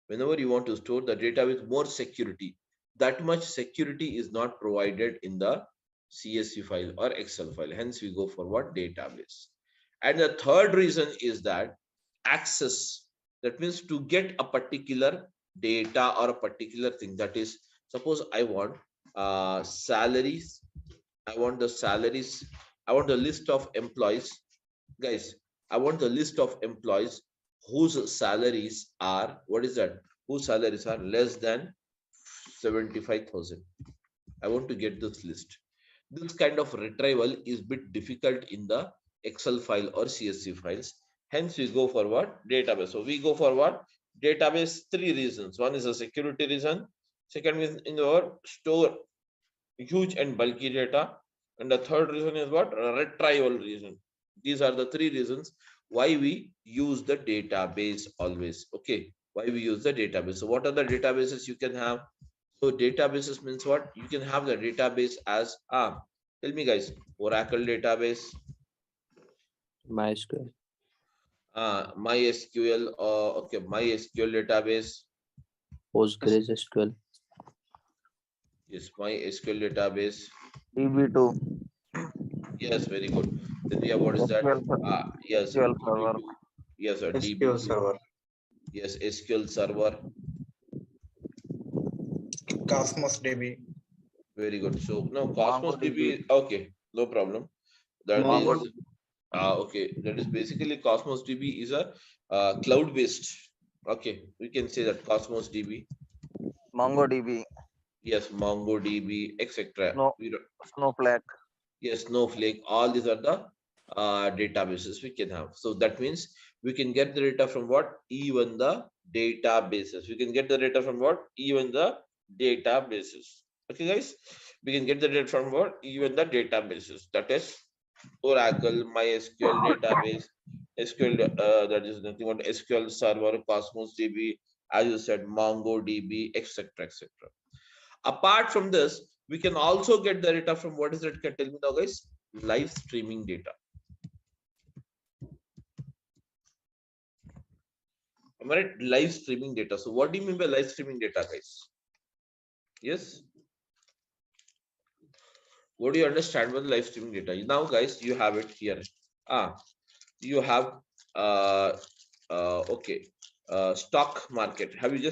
whenever you want to store the data with more security, that much security is not provided in the CSV file or Excel file. Hence, we go for what? Database. And the third reason is that access. That means to get a particular data or a particular thing. That is, suppose I want salaries. I want the salaries. I want the list of employees. Guys, I want the list of employees whose salaries are, what is that? Whose salaries are less than 75,000. I want to get this list. This kind of retrieval is bit difficult in the Excel file or CSV files. Hence, we go for what? Database. So we go for what? Database, 3 reasons. One is a security reason. Second is in our store huge and bulky data. And the third reason is what? Retrieval reason. These are the 3 reasons why we use the database always. Okay. Why we use the database. So what are the databases you can have? So databases means what? You can have the database as tell me guys, Oracle database, MySQL. MySQL, okay, MySQL database. PostgreSQL. Yes, MySQL database. DB2. Yes, very good. Then we have what is that? Yes, SQL Server. DB2. Yes, sir, SQL DB2. Server. Yes, SQL Server. Cosmos DB. Very good. So now Cosmos DB. Okay, no problem. That Mongo. is okay. That is basically Cosmos DB is a cloud based. Okay, we can say that Cosmos DB. MongoDB. Yes, MongoDB, etc. Snowflake. Yes, Snowflake. All these are the databases we can have. So that means we can get the data from what? Even the databases. We can get the data from what? Even the databases. Okay, guys. We can get the data from what? Even the databases. That is Oracle, MySQL database, SQL. That is nothing but SQL Server, Cosmos DB, as you said, MongoDB, etc., etc. Apart from this, we can also get the data from what is it? Can tell me now, guys? Live streaming data. Am I right? Live streaming data. So, what do you mean by live streaming data, guys? Yes. What do you understand by live streaming data? Now, guys, you have it here. You have okay, stock market. Have you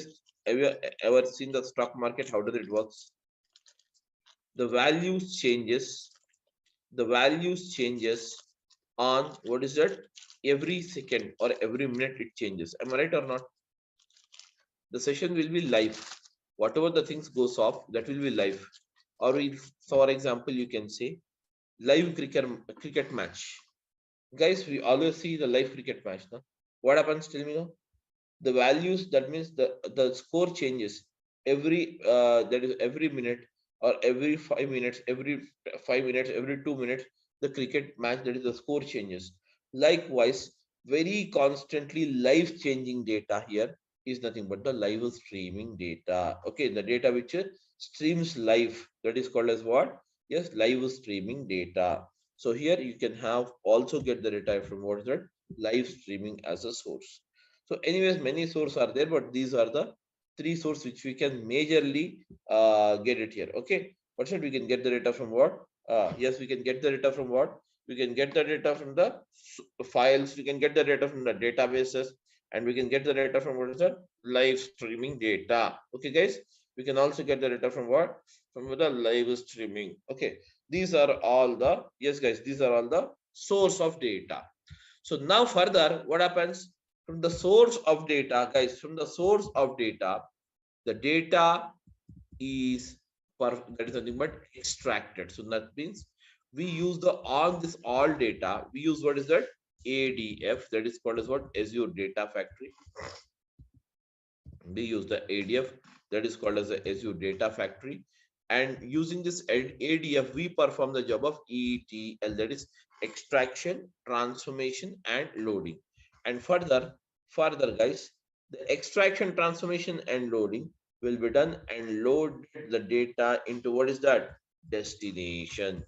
ever seen the stock market? How does it works? The values changes. The values changes on what is that? Every second or every minute it changes. Am I right or not? The session will be live. Whatever the things goes off, that will be live. Or if, for example, you can say live cricket match. Guys, we always see the live cricket match. No? What happens? Tell me now. The values, that means the score changes every that is every minute or every 5 minutes, every 5 minutes, every 2 minutes, the cricket match, that is the score changes. Likewise, very constantly live changing data here is nothing but the live streaming data. Okay, the data which streams live, that is called as what? Yes, live streaming data. So here you can have also get the data from what is that? Live streaming as a source. So anyways, many sources are there, but these are the 3 sources which we can majorly get it here. Okay, what should we can get the data from what? Yes, we can get the data from what? We can get the data from the files. We can get the data from the databases, and we can get the data from what is that? Live streaming data. Okay, guys, we can also get the data from what? From the live streaming. Okay, these are all the, yes, guys, these are all the source of data. So now further, what happens? From the source of data, guys, from the source of data, the data is that is nothing but extracted. So that means we use the on this all data, we use what is that? ADF, that is called as what? Azure Data Factory. We use the ADF, that is called as the Azure Data Factory. And using this ADF, we perform the job of ETL, that is extraction, transformation, and loading. And further guys, the extraction, transformation, and loading will be done and load the data into what is that? Destination.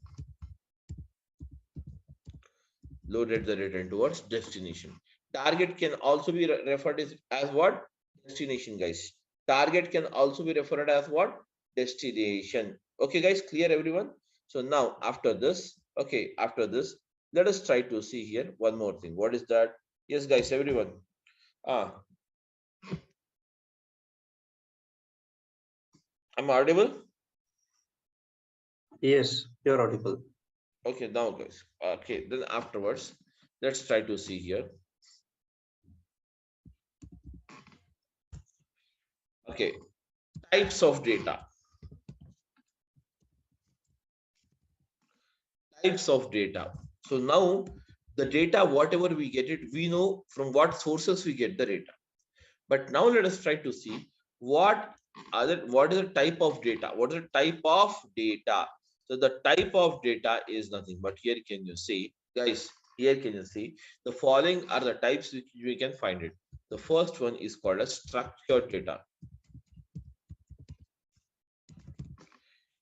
Loaded the data towards destination. Target can also be referred as what? Destination, guys. Target can also be referred as what? Destination. Okay, guys, clear everyone? So now after this, okay, after this, let us try to see here one more thing. What is that? Yes, guys, everyone. I'm audible? Yes, you're audible. Okay, now guys. Okay, then afterwards, let's try to see here. Okay, types of data. types of data. So now the data, whatever we get it, we know from what sources we get the data. But now let us try to see what is the type of data? What is the type of data? So the type of data is nothing but here can you see, guys, here can you see the following are the types which we can find it. The first one is called as structured data.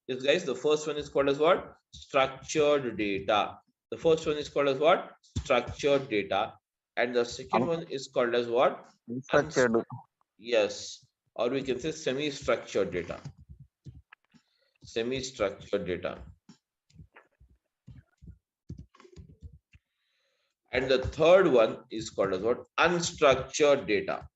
Yes, guys, the first one is called as what? Structured data. The first one is called as what? Structured data. And the second one is called as what? Unstructured. Yes. Or we can say semi-structured data. Semi-structured data. And the third one is called as what? Unstructured data.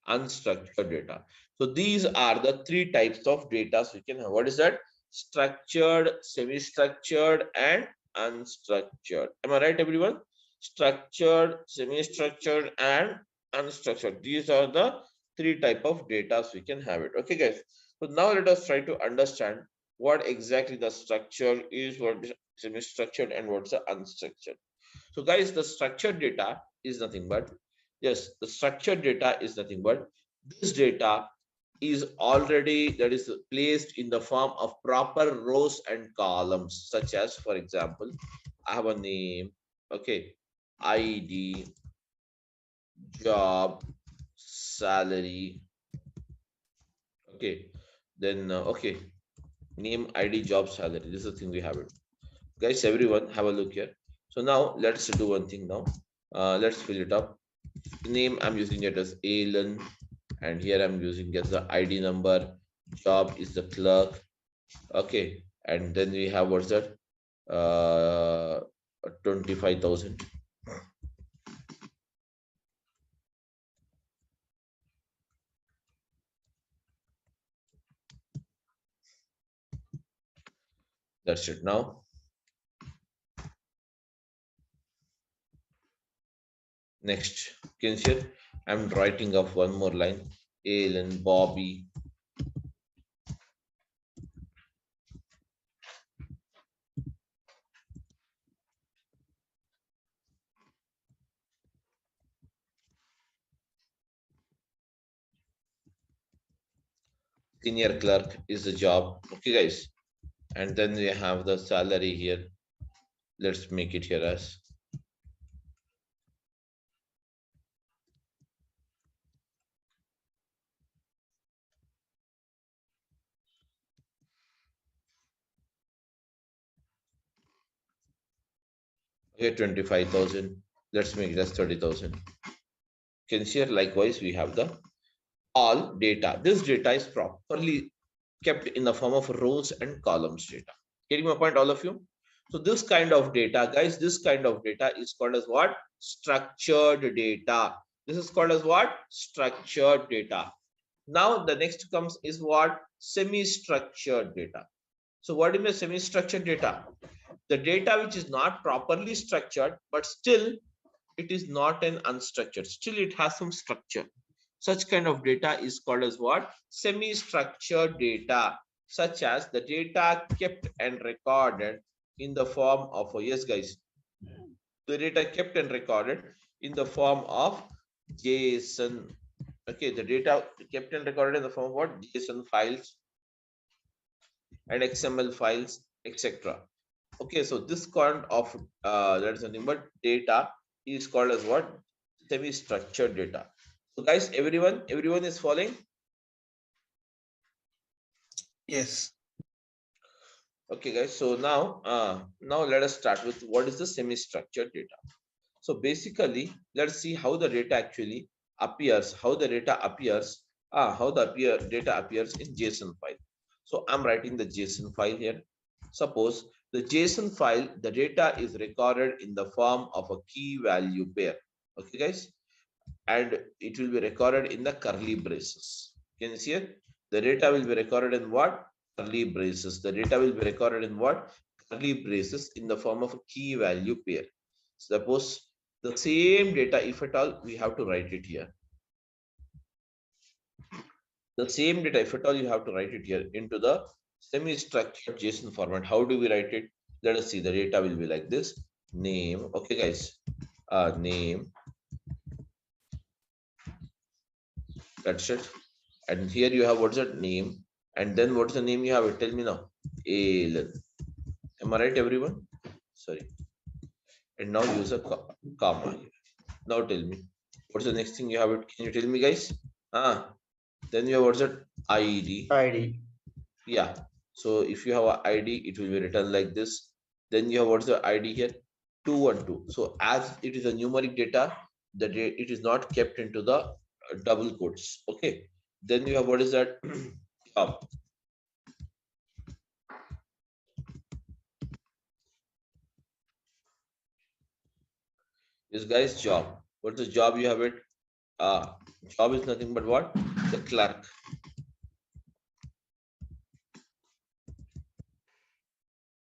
Unstructured data. So these are the three types of data we can have. What is that? Structured, semi-structured, and unstructured. Am I right, everyone? Structured, semi-structured, and unstructured. These are the three type of data we can have it. Okay, guys. So now let us try to understand what exactly the structure is, what is semi-structured, and what's the unstructured. So, guys, the structured data is nothing but, yes, the structured data is nothing but this data is already that is placed in the form of proper rows and columns, such as, for example, I have a name, okay, ID, job, salary, okay, then okay, name, ID, job, salary. This is the thing we have it. Guys, everyone, have a look here. So now let's do one thing now. Let's fill it up. Name I'm using it as Alan, and here I'm using as the ID number. Job is the clerk. Okay, and then we have what's that? 25,000. That's it now. Next, can you see? I'm writing up one more line. Alan, Bobby. Senior clerk is the job. Okay, guys. And then we have the salary here. Let's make it here as okay, 25,000. Let's make it as 30,000. Can see here likewise we have the all data. This data is properly kept in the form of rows and columns data. Getting my point, all of you? So this kind of data, guys, this kind of data is called as what? Structured data. This is called as what? Structured data. Now the next comes is what? Semi-structured data. So what is the semi-structured data? The data which is not properly structured, but still it is not an unstructured. Still it has some structure. Such kind of data is called as what? Semi-structured data, such as the data kept and recorded in the form of, yes guys, the data kept and recorded in the form of JSON. Okay, the data kept and recorded in the form of what? JSON files and XML files, etc. Okay, so this kind of that is nothing but data is called as what? Semi-structured data. So guys, everyone is following? Yes. Okay, guys. So now let us start with what is the semi-structured data. So basically, let's see how the data actually appears, how the data appears, data appears in JSON file. So I'm writing the JSON file here. Suppose the JSON file, the data is recorded in the form of a key value pair. Okay, guys, and it will be recorded in the curly braces. Can you see it? The data will be recorded in what? Curly braces. The data will be recorded in what? Curly braces in the form of a key value pair. Suppose the same data, if at all, we have to write it here. The same data, if at all you have to write it here into the semi-structured JSON format. How do we write it? Let us see. The data will be like this. Name. Okay, guys. Name. That's it. And here you have what's that name. And then what's the name you have? Tell me now. Alan. Am I right, everyone? Sorry. And now use a comma here. Now tell me. What's the next thing you have? Can you tell me, guys? Then you have what's that? ID. ID. Yeah. So if you have an ID, it will be written like this. Then you have what's the ID here? 212. So as it is a numeric data, it is not kept into the double quotes. Okay. Then you have what is that? Job. This guy's job. What's the job you have it? Job is nothing but what? The clerk.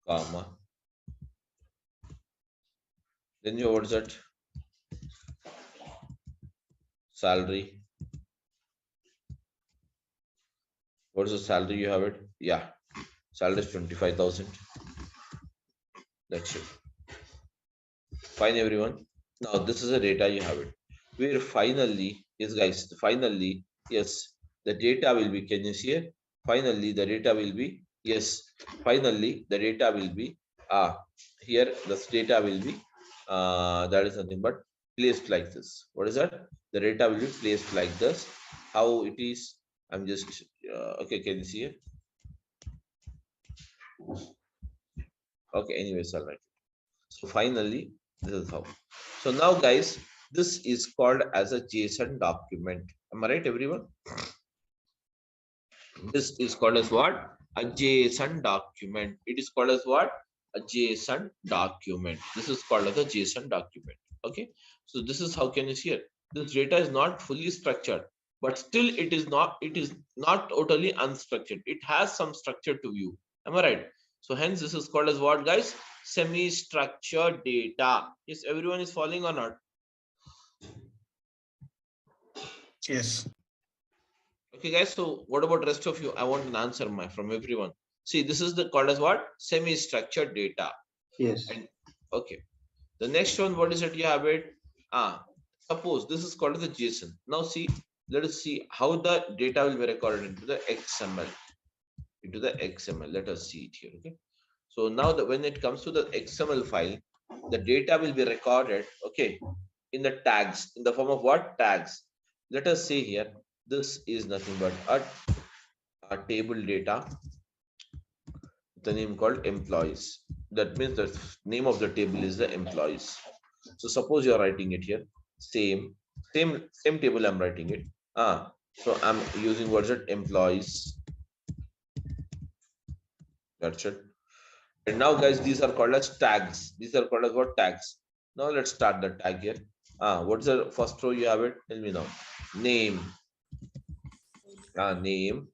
Comma. Then you have what is that? Salary. What is the salary you have it? Yeah. Salary is 25,000. That's it. Fine, everyone. Now this is the data you have it. Where finally, yes, guys, finally, yes, the data will be, can you see it? Finally, the data will be, yes, finally, the data will be, here, this data will be, that is nothing but placed like this. What is that? The data will be placed like this. How it is, I'm just, okay, can you see it? Okay, anyways, all right. So finally, this is how. So now, guys, this is called as a JSON document. Am I right, everyone? This is called as what? A JSON document. It is called as what? A JSON document. This is called as a JSON document. Okay. So this is how can you see it? This data is not fully structured, but still it is not totally unstructured. It has some structure to view. Am I right? So hence this is called as what, guys? Semi-structured data. Yes, everyone is following or not? Yes. Okay, guys. So what about rest of you? I want an answer from everyone. See, this is the called as what? Semi-structured data. Yes. And okay. The next one, what is it? You have it. Suppose this is called as the JSON. Now see, let us see how the data will be recorded into the XML. Into the XML. Let us see it here. Okay. So now when it comes to the XML file, the data will be recorded, okay, in the tags, in the form of what? Tags. Let us say here, this is nothing but a table data, the name called employees. That means the name of the table is the employees. So suppose you are writing it here, same table I'm writing it. So I'm using words at employees. That's it. And now, guys, these are called as tags. These are called as what? Tags. Now let's start the tag here. What's the first row you have it? Tell me now. Name. Name.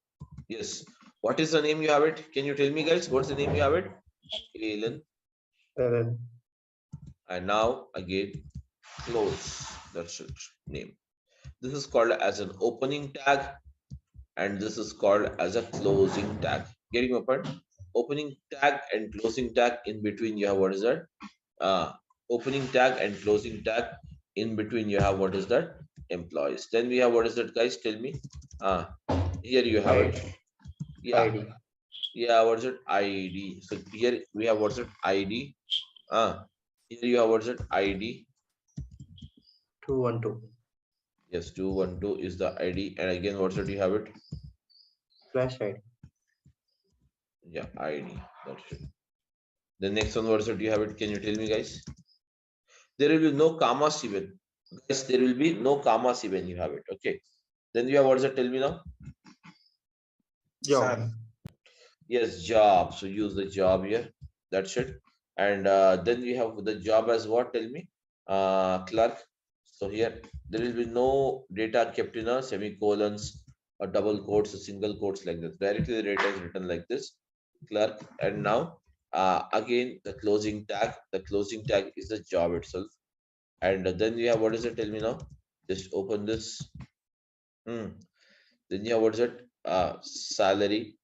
Yes. What is the name you have it? Can you tell me, guys? What's the name you have it? Alan. And now again, close. That's it. Name. This is called as an opening tag, and this is called as a closing tag. Getting my point? Opening tag and closing tag. In between you have what is that? Opening tag and closing tag. In between you have what is that? Employees. Then we have what is that, guys? Tell me. Here you have it. Yeah. ID. Yeah, what's it? ID. So here we have what's it? ID. Here you have what's it? ID. 212. Yes, 212 is the ID. And again, what's it? You have it? Flash ID. Yeah, ID. That's it. The next one, what's it? You have it? Can you tell me, guys? There will be no commas even. Guys, there will be no commas even. You have it. Okay. Then you have what's it? Tell me now. Job. Sir. Yes, job. So use the job here. That's it. And then we have the job as what? Tell me. Clerk. So here there will be no data kept in a semicolons or double quotes or single quotes like this. Directly the data is written like this. Clerk. And now again the closing tag. The closing tag is the job itself. And then we have what is it? Tell me now. Just open this. Then you have what is it? salary,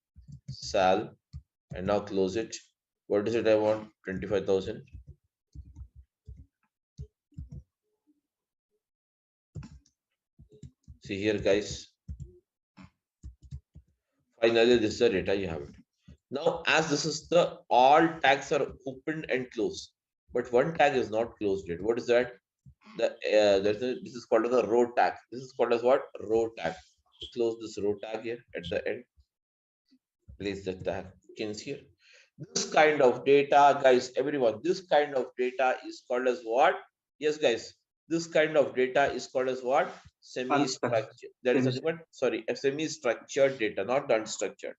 sal, and now close it. What is it I want? 25,000. See here, guys. Finally, this is the data you have it. Now, as this is the all tags are opened and closed, but one tag is not closed yet. What is that? This is called as a row tag. This is called as what? Row tag. Close this row tag here at the end. Place the tag. You can see here. This kind of data, guys, everyone, this kind of data is called as what? Yes, guys, this kind of data is called as what? Semi-structured. That is what? Sorry, a semi-structured data, not unstructured.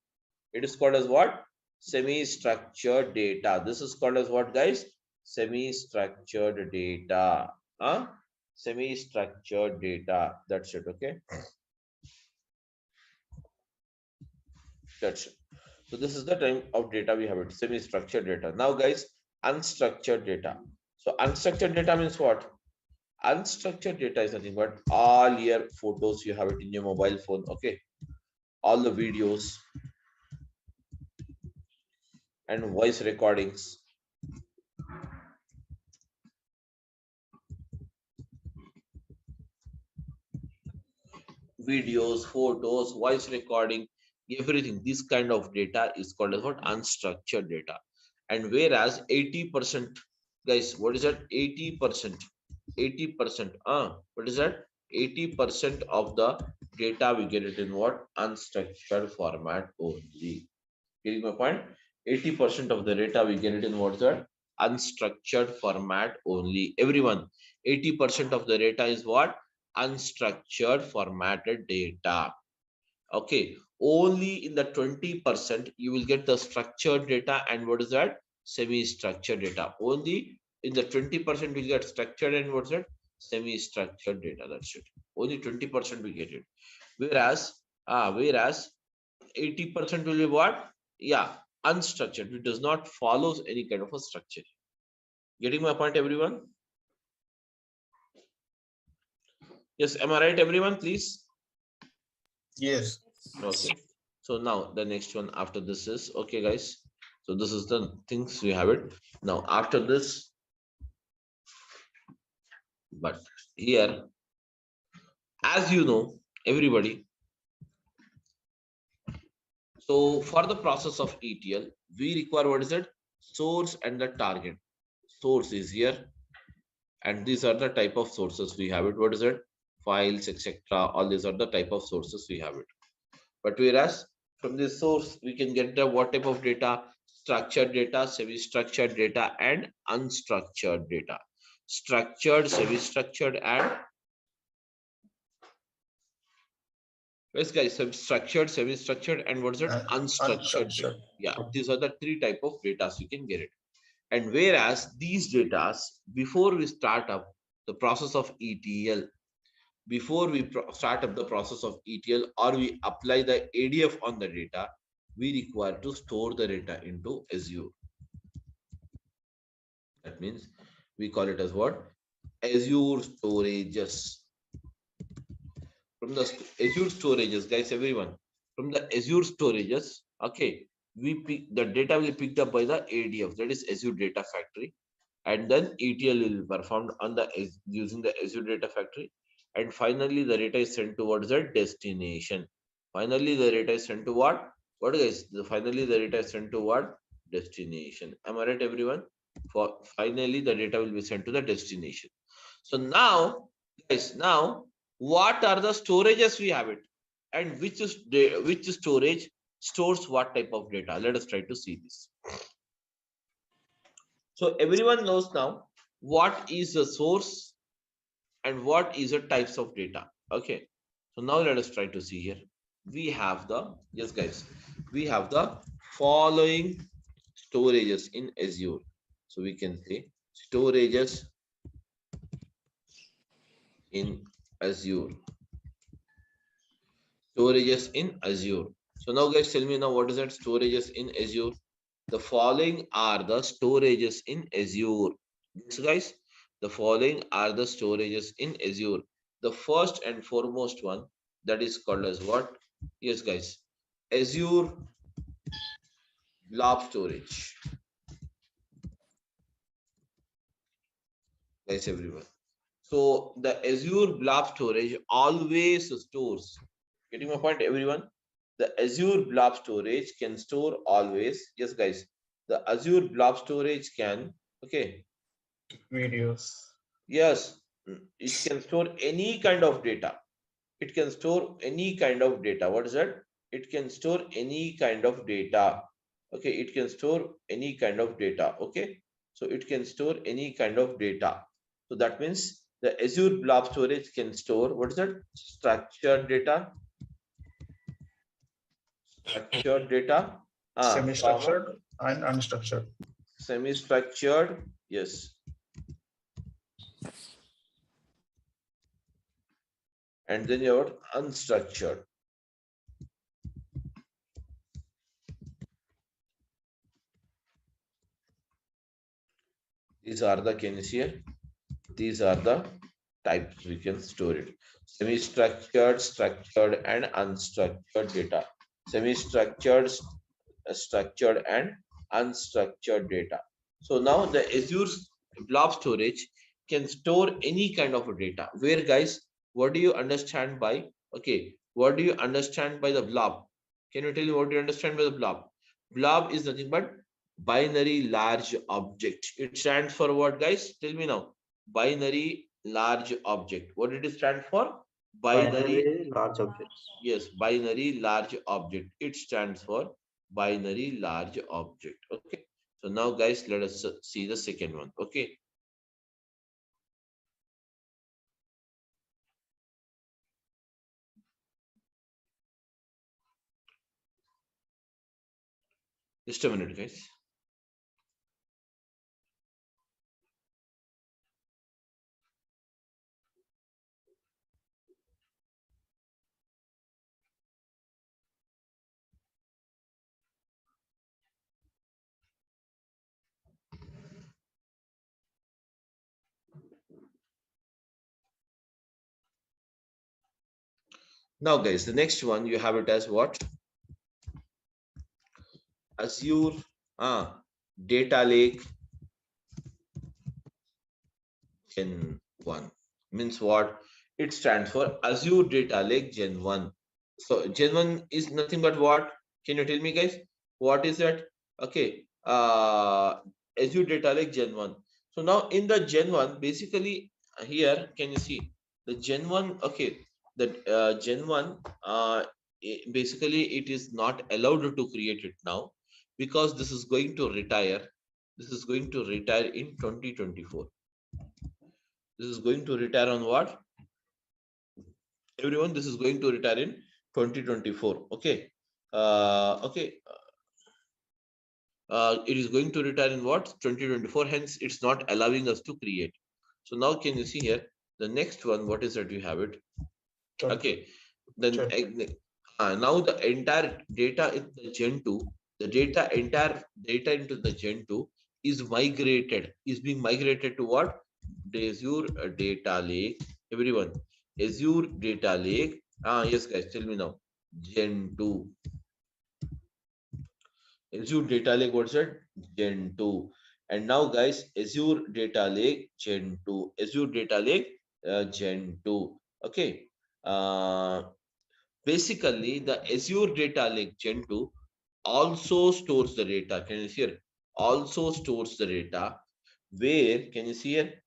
It is called as what? Semi-structured data. This is called as what, guys? Semi-structured data. Huh? Semi-structured data. That's it, okay? That's it. So this is the type of data we have it, semi-structured data. Now, guys, unstructured data. So unstructured data means what? Unstructured data is nothing but all your photos you have it in your mobile phone, okay? All the videos and voice recordings. Videos, photos, voice recording, everything. This kind of data is called as what? Unstructured data. And whereas 80%, guys, what is that? 80%. 80%. What is that? 80% of the data we get it in what? Unstructured format only. Getting my point? 80% of the data we get it in what's that? Unstructured format only. Everyone, 80% of the data is what? Unstructured formatted data. Okay, only in the 20% you will get the structured data, and what is that? Semi-structured data. Only in the 20% will get structured, and what's that? Semi-structured data. That's it. Only 20% we get it. Whereas 80% will be what? Yeah, unstructured. It does not follow any kind of a structure. Getting my point, everyone? Yes, am I right, everyone? Please. Yes. Okay. So now the next one after this is okay, guys. So this is the things we have it. Now after this, but here, as you know, everybody. So for the process of ETL, we require what is it? Source and the target. Source is here, and these are the type of sources we have it. What is it? Files, etc. All these are the type of sources we have it. But whereas from this source, we can get the what type of data? Structured data, semi-structured data, and unstructured data. Structured, semi-structured, and yes, guys, structured, semi-structured, and what is it? Unstructured data. Unstructured. Yeah, these are the three type of data you can get it. And whereas these data, before we start up the process of ETL, before we start up the process of ETL or we apply the ADF on the data, we require to store the data into Azure. That means we call it as what? Azure storages. From the Azure storages, guys, everyone, from the Azure storages, okay, we pick the data will be picked up by the ADF, that is Azure Data Factory, and then ETL will be performed on the using the Azure Data Factory, and finally the data is sent towards the destination. Finally, the data is sent to what? What, guys? Finally, the data is sent to what? Destination. Am I right, everyone? For finally, the data will be sent to the destination. So now, guys, now what are the storages we have it, and which storage stores what type of data? Let us try to see this. So everyone knows now what is the source and what is the types of data. Okay, so now let us try to see here. We have the, yes, guys, we have the following storages in Azure. So we can say storages in Azure. Storages in Azure. So now, guys, tell me now, what is that storages in Azure? The following are the storages in Azure. Yes, guys, the following are the storages in Azure. The first and foremost one, that is called as what? Yes, guys, Azure blob storage. Guys, everyone. So the Azure blob storage always stores. Getting my point, everyone? The Azure blob storage can store always. Yes, guys. The Azure blob storage can. Okay. Videos. Yes, it can store any kind of data. It can store any kind of data. What is that? It can store any kind of data. Okay, it can store any kind of data. Okay, so it can store any kind of data. So that means the Azure blob storage can store, what is that? Structured data. Structured data. Semi-structured and unstructured. Semi-structured. Yes. And then you have unstructured. These are the, can you see here? These are the types we can store it. Semi-structured, structured, and unstructured data. Semi-structured, structured, and unstructured data. So now the Azure blob storage can store any kind of data. Where, guys, what do you understand by, okay, what do you understand by the blob? Can you tell me what do you understand by the blob? Blob is nothing but binary large object. It stands for what, guys? Tell me now. Binary large object. What did it stand for? Binary large objects. Yes, binary large object. It stands for binary large object. Okay. So now, guys, let us see the second one. Okay. Just a minute, guys. Now, guys, the next one you have it as what? Azure Data Lake Gen 1 means what? It stands for Azure Data Lake Gen 1. So Gen 1 is nothing but what? Can you tell me, guys? What is that? Okay. Azure Data Lake Gen 1. So now in the Gen 1, basically here, can you see the Gen 1? Okay. The Gen 1, basically it is not allowed to create it now because this is going to retire. This is going to retire in 2024. This is going to retire on what? Everyone, this is going to retire in 2024. Okay. Okay. It is going to retire in what? 2024. Hence, it's not allowing us to create. So now, can you see here the next one? What is that you have it? Okay. Then now the entire data in the Gen 2, the entire data into the Gen 2 is migrated. Is being migrated to what? Azure Data Lake. Everyone, Azure Data Lake. Yes, guys, tell me now. Gen 2. Azure Data Lake, what's that? Gen 2. And now, guys, Azure Data Lake Gen 2. Azure Data Lake Gen 2. Okay. Basically, the Azure Data Lake Gen 2 also stores the data. Can you see here? Also stores the data. Where, can you see here?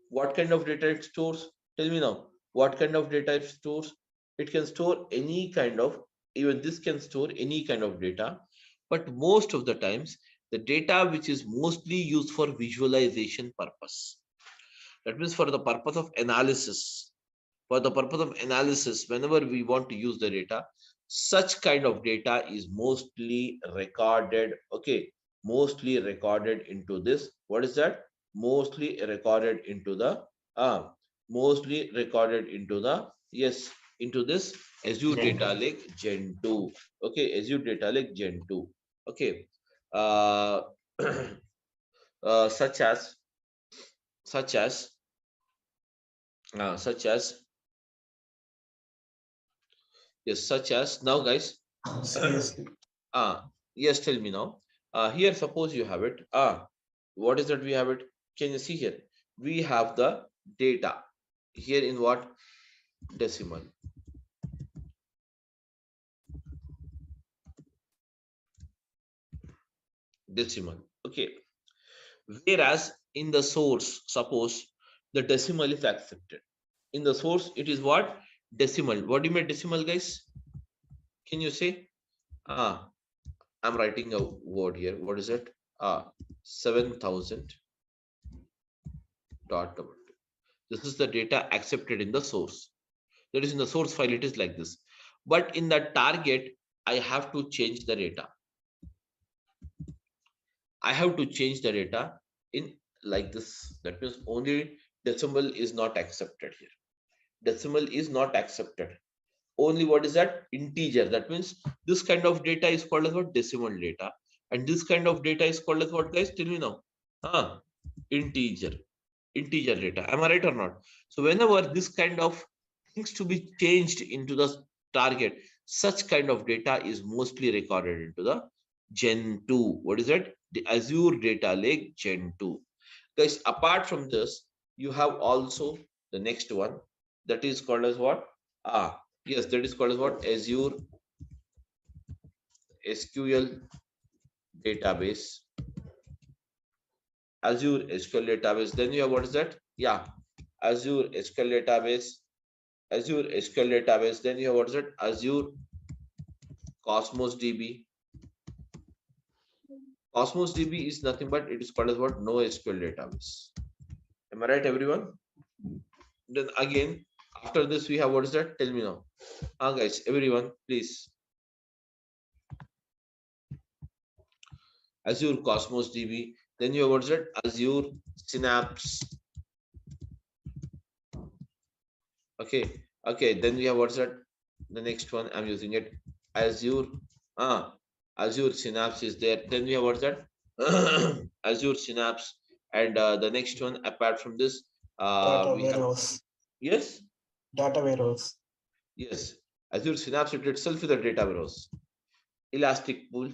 What kind of data it stores? Tell me now. What kind of data it stores? It can store any kind of, even this can store any kind of data. But most of the times, the data which is mostly used for visualization purpose. That means for the purpose of analysis. For the purpose of analysis, whenever we want to use the data, such kind of data is mostly recorded. Okay, mostly recorded into this. What is that? Mostly recorded into the yes, into this Azure Data Lake Gen 2. Okay, Azure Data Lake Gen 2. Okay. uh, such as such as such as yes, such as now, guys, CSV. Yes, tell me now. Here, suppose you have it. What is that we have it? Can you see here? We have the data here in what? Decimal. Decimal. Okay. Whereas in the source, suppose the decimal is accepted. In the source, it is what? Decimal. What do you mean decimal, guys? Can you say? I'm writing a word here. What is it? 7,000 dot double two. This is the data accepted in the source. That is in the source file, it is like this. But in the target, I have to change the data. I have to change the data in like this. That means only decimal is not accepted here. Decimal is not accepted. Only what is that? Integer. That means this kind of data is called as what? Decimal data. And this kind of data is called as what, guys? Tell me now. Integer. Integer data. Am I right or not? So whenever this kind of things to be changed into the target, such kind of data is mostly recorded into the Gen 2. What is it? The Azure Data Lake Gen 2. Guys, apart from this, you have also the next one that is called as what? Yes, that is called as what? Azure SQL database. Azure SQL database. Then you have what is that? Yeah, Azure SQL database. Azure SQL database. Then you have what is it? Azure Cosmos DB. Cosmos DB is nothing but it is called as what? NoSQL database. Am I right, everyone? Then again, after this, we have what is that? Tell me now. Guys, everyone, please. Azure Cosmos DB. Then you have what is that? Azure Synapse. Okay. Then we have what's that? The next one I'm using it. Azure. Azure Synapse is there. Then we have what's that? Azure Synapse. And the next one, apart from this, Data we have warehouse. yes. Data warehouse. Yes. Azure Synapse it itself is a data warehouse. Elastic pool.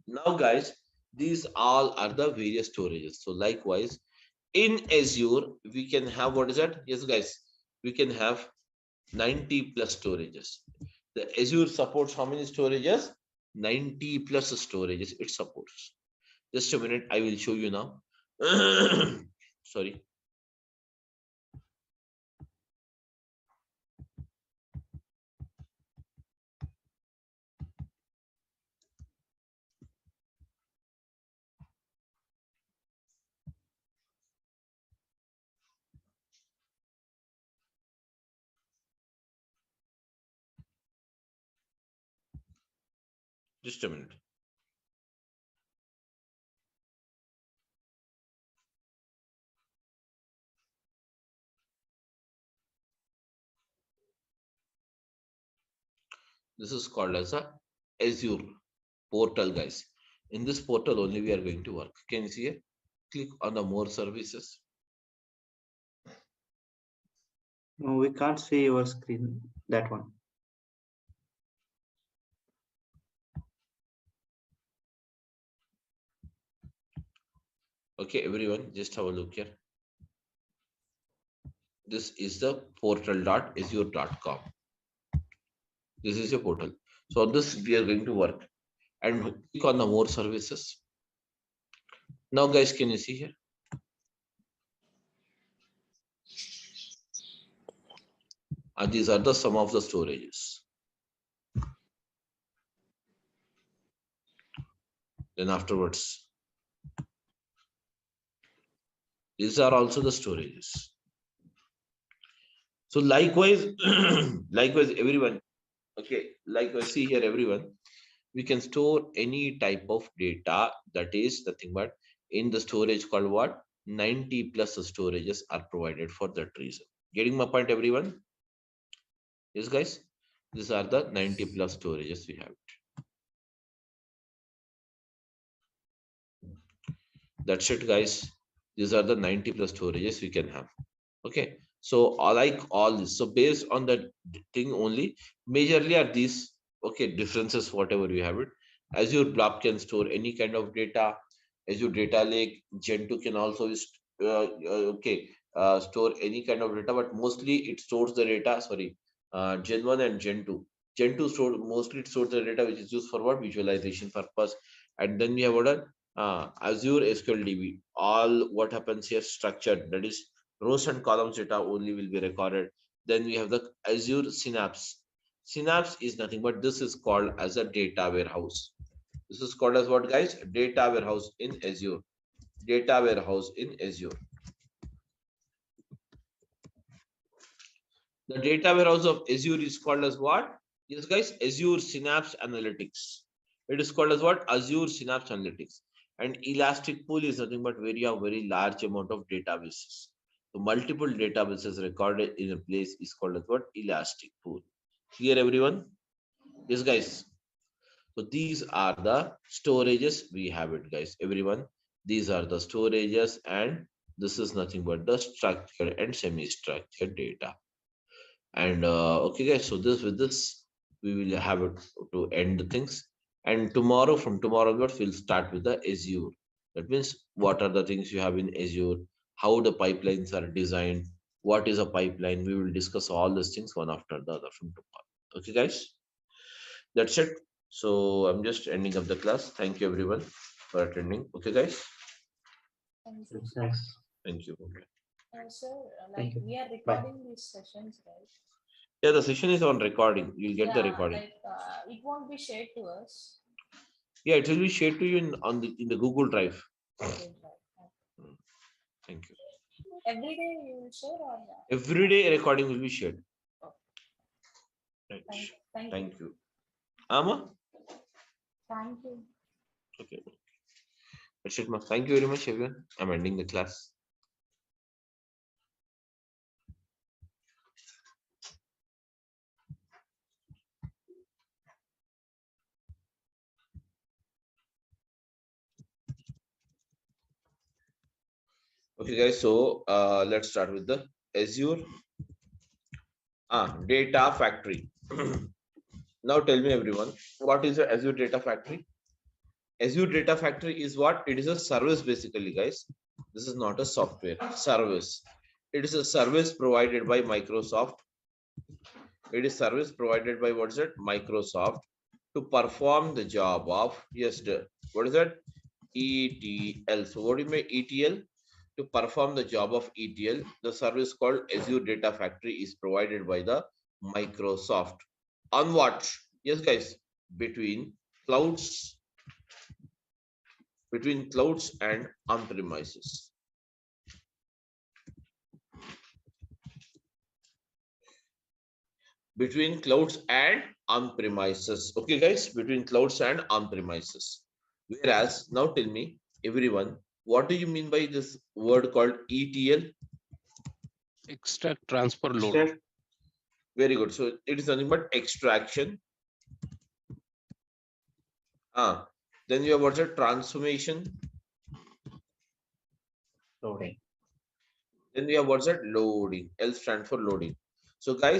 Now, guys, these all are the various storages. So likewise, in Azure, we can have what is that? Yes, guys, we can have 90 plus storages. The Azure supports how many storages? 90 plus storages it supports. Just a minute, I will show you now. Sorry. Just a minute. This is called as a Azure portal, guys. In this portal only we are going to work. Can you see it? Click on the more services. No, we can't see your screen. That one. Okay, everyone, just have a look here. This is the portal.azure.com. This is your portal. So on this we are going to work and click on the more services. Now, guys, can you see here? And these are the some of the storages. Then afterwards, these are also the storages. So likewise, likewise, everyone. Okay, likewise, see here, everyone. We can store any type of data that is nothing but in the storage called what? 90 plus storages are provided for that reason. Getting my point, everyone? Yes, guys. These are the 90 plus storages we have. That's it, guys. These are the 90 plus storages we can have. Okay. So I like all this. So based on the thing only, majorly are these differences, whatever you have it. Azure Blob can store any kind of data. Azure Data Lake, Gen2 can also store any kind of data, but mostly it stores the data. Sorry, Gen 1 and Gen 2. Gen 2 mostly it stores the data which is used for what visualization purpose. And then we have what Azure SQL DB. All what happens here structured, that is rows and columns data only will be recorded. Then we have the Azure Synapse. Synapse is nothing but this is called as a data warehouse. This is called as what, guys? Data warehouse in Azure. Data warehouse in Azure. The data warehouse of Azure is called as what? Yes, guys, Azure Synapse Analytics. It is called as what? Azure Synapse Analytics. And Elastic Pool is nothing but where you have very large amount of databases. So multiple databases recorded in a place is called as what? Elastic Pool. Clear, everyone? Yes, guys. So these are the storages. We have it, guys. Everyone, these are the storages, and this is nothing but the structured and semi-structured data. And okay, guys. So with this, we will have it to end the things. And tomorrow, from tomorrow onwards, we'll start with the Azure. That means what are the things you have in Azure, how the pipelines are designed, what is a pipeline. We will discuss all these things one after the other from tomorrow. Okay, guys. That's it. So I'm just ending up the class. Thank you everyone for attending. Okay, guys. Yes. Thank you. Sir, Thank you. we are Bye. recording these sessions, right? Yeah, the session is on recording. You'll get the recording. It won't be shared to us. Yeah, it will be shared to you in the Google Drive. Okay, Thank you. every day you will share or Every day a recording will be shared. Right. thank you. You. Ama? Thank you. Okay. That's it, ma. Thank you very much, everyone. I'm ending the class. Okay, guys. So let's start with the Azure Data Factory. Now tell me, everyone, what is the Azure Data Factory? Azure Data Factory is what? It is a service, basically, guys. This is not a software service. It is a service provided by Microsoft. It is service provided by what's it? Microsoft to perform the job of what is that? ETL. So what do you mean ETL? To perform the job of ETL, the service called Azure Data Factory is provided by the Microsoft. On what? Yes, guys, between clouds and on-premises. Between clouds and on-premises. Okay, guys, between clouds and on-premises. Whereas, now tell me, everyone, what do you mean by this word called ETL? Extract, transfer, load. Very good. So it is nothing but extraction. Then you have what's a transformation. Loading. Then we have what's that? Loading. L stands for loading. So guys,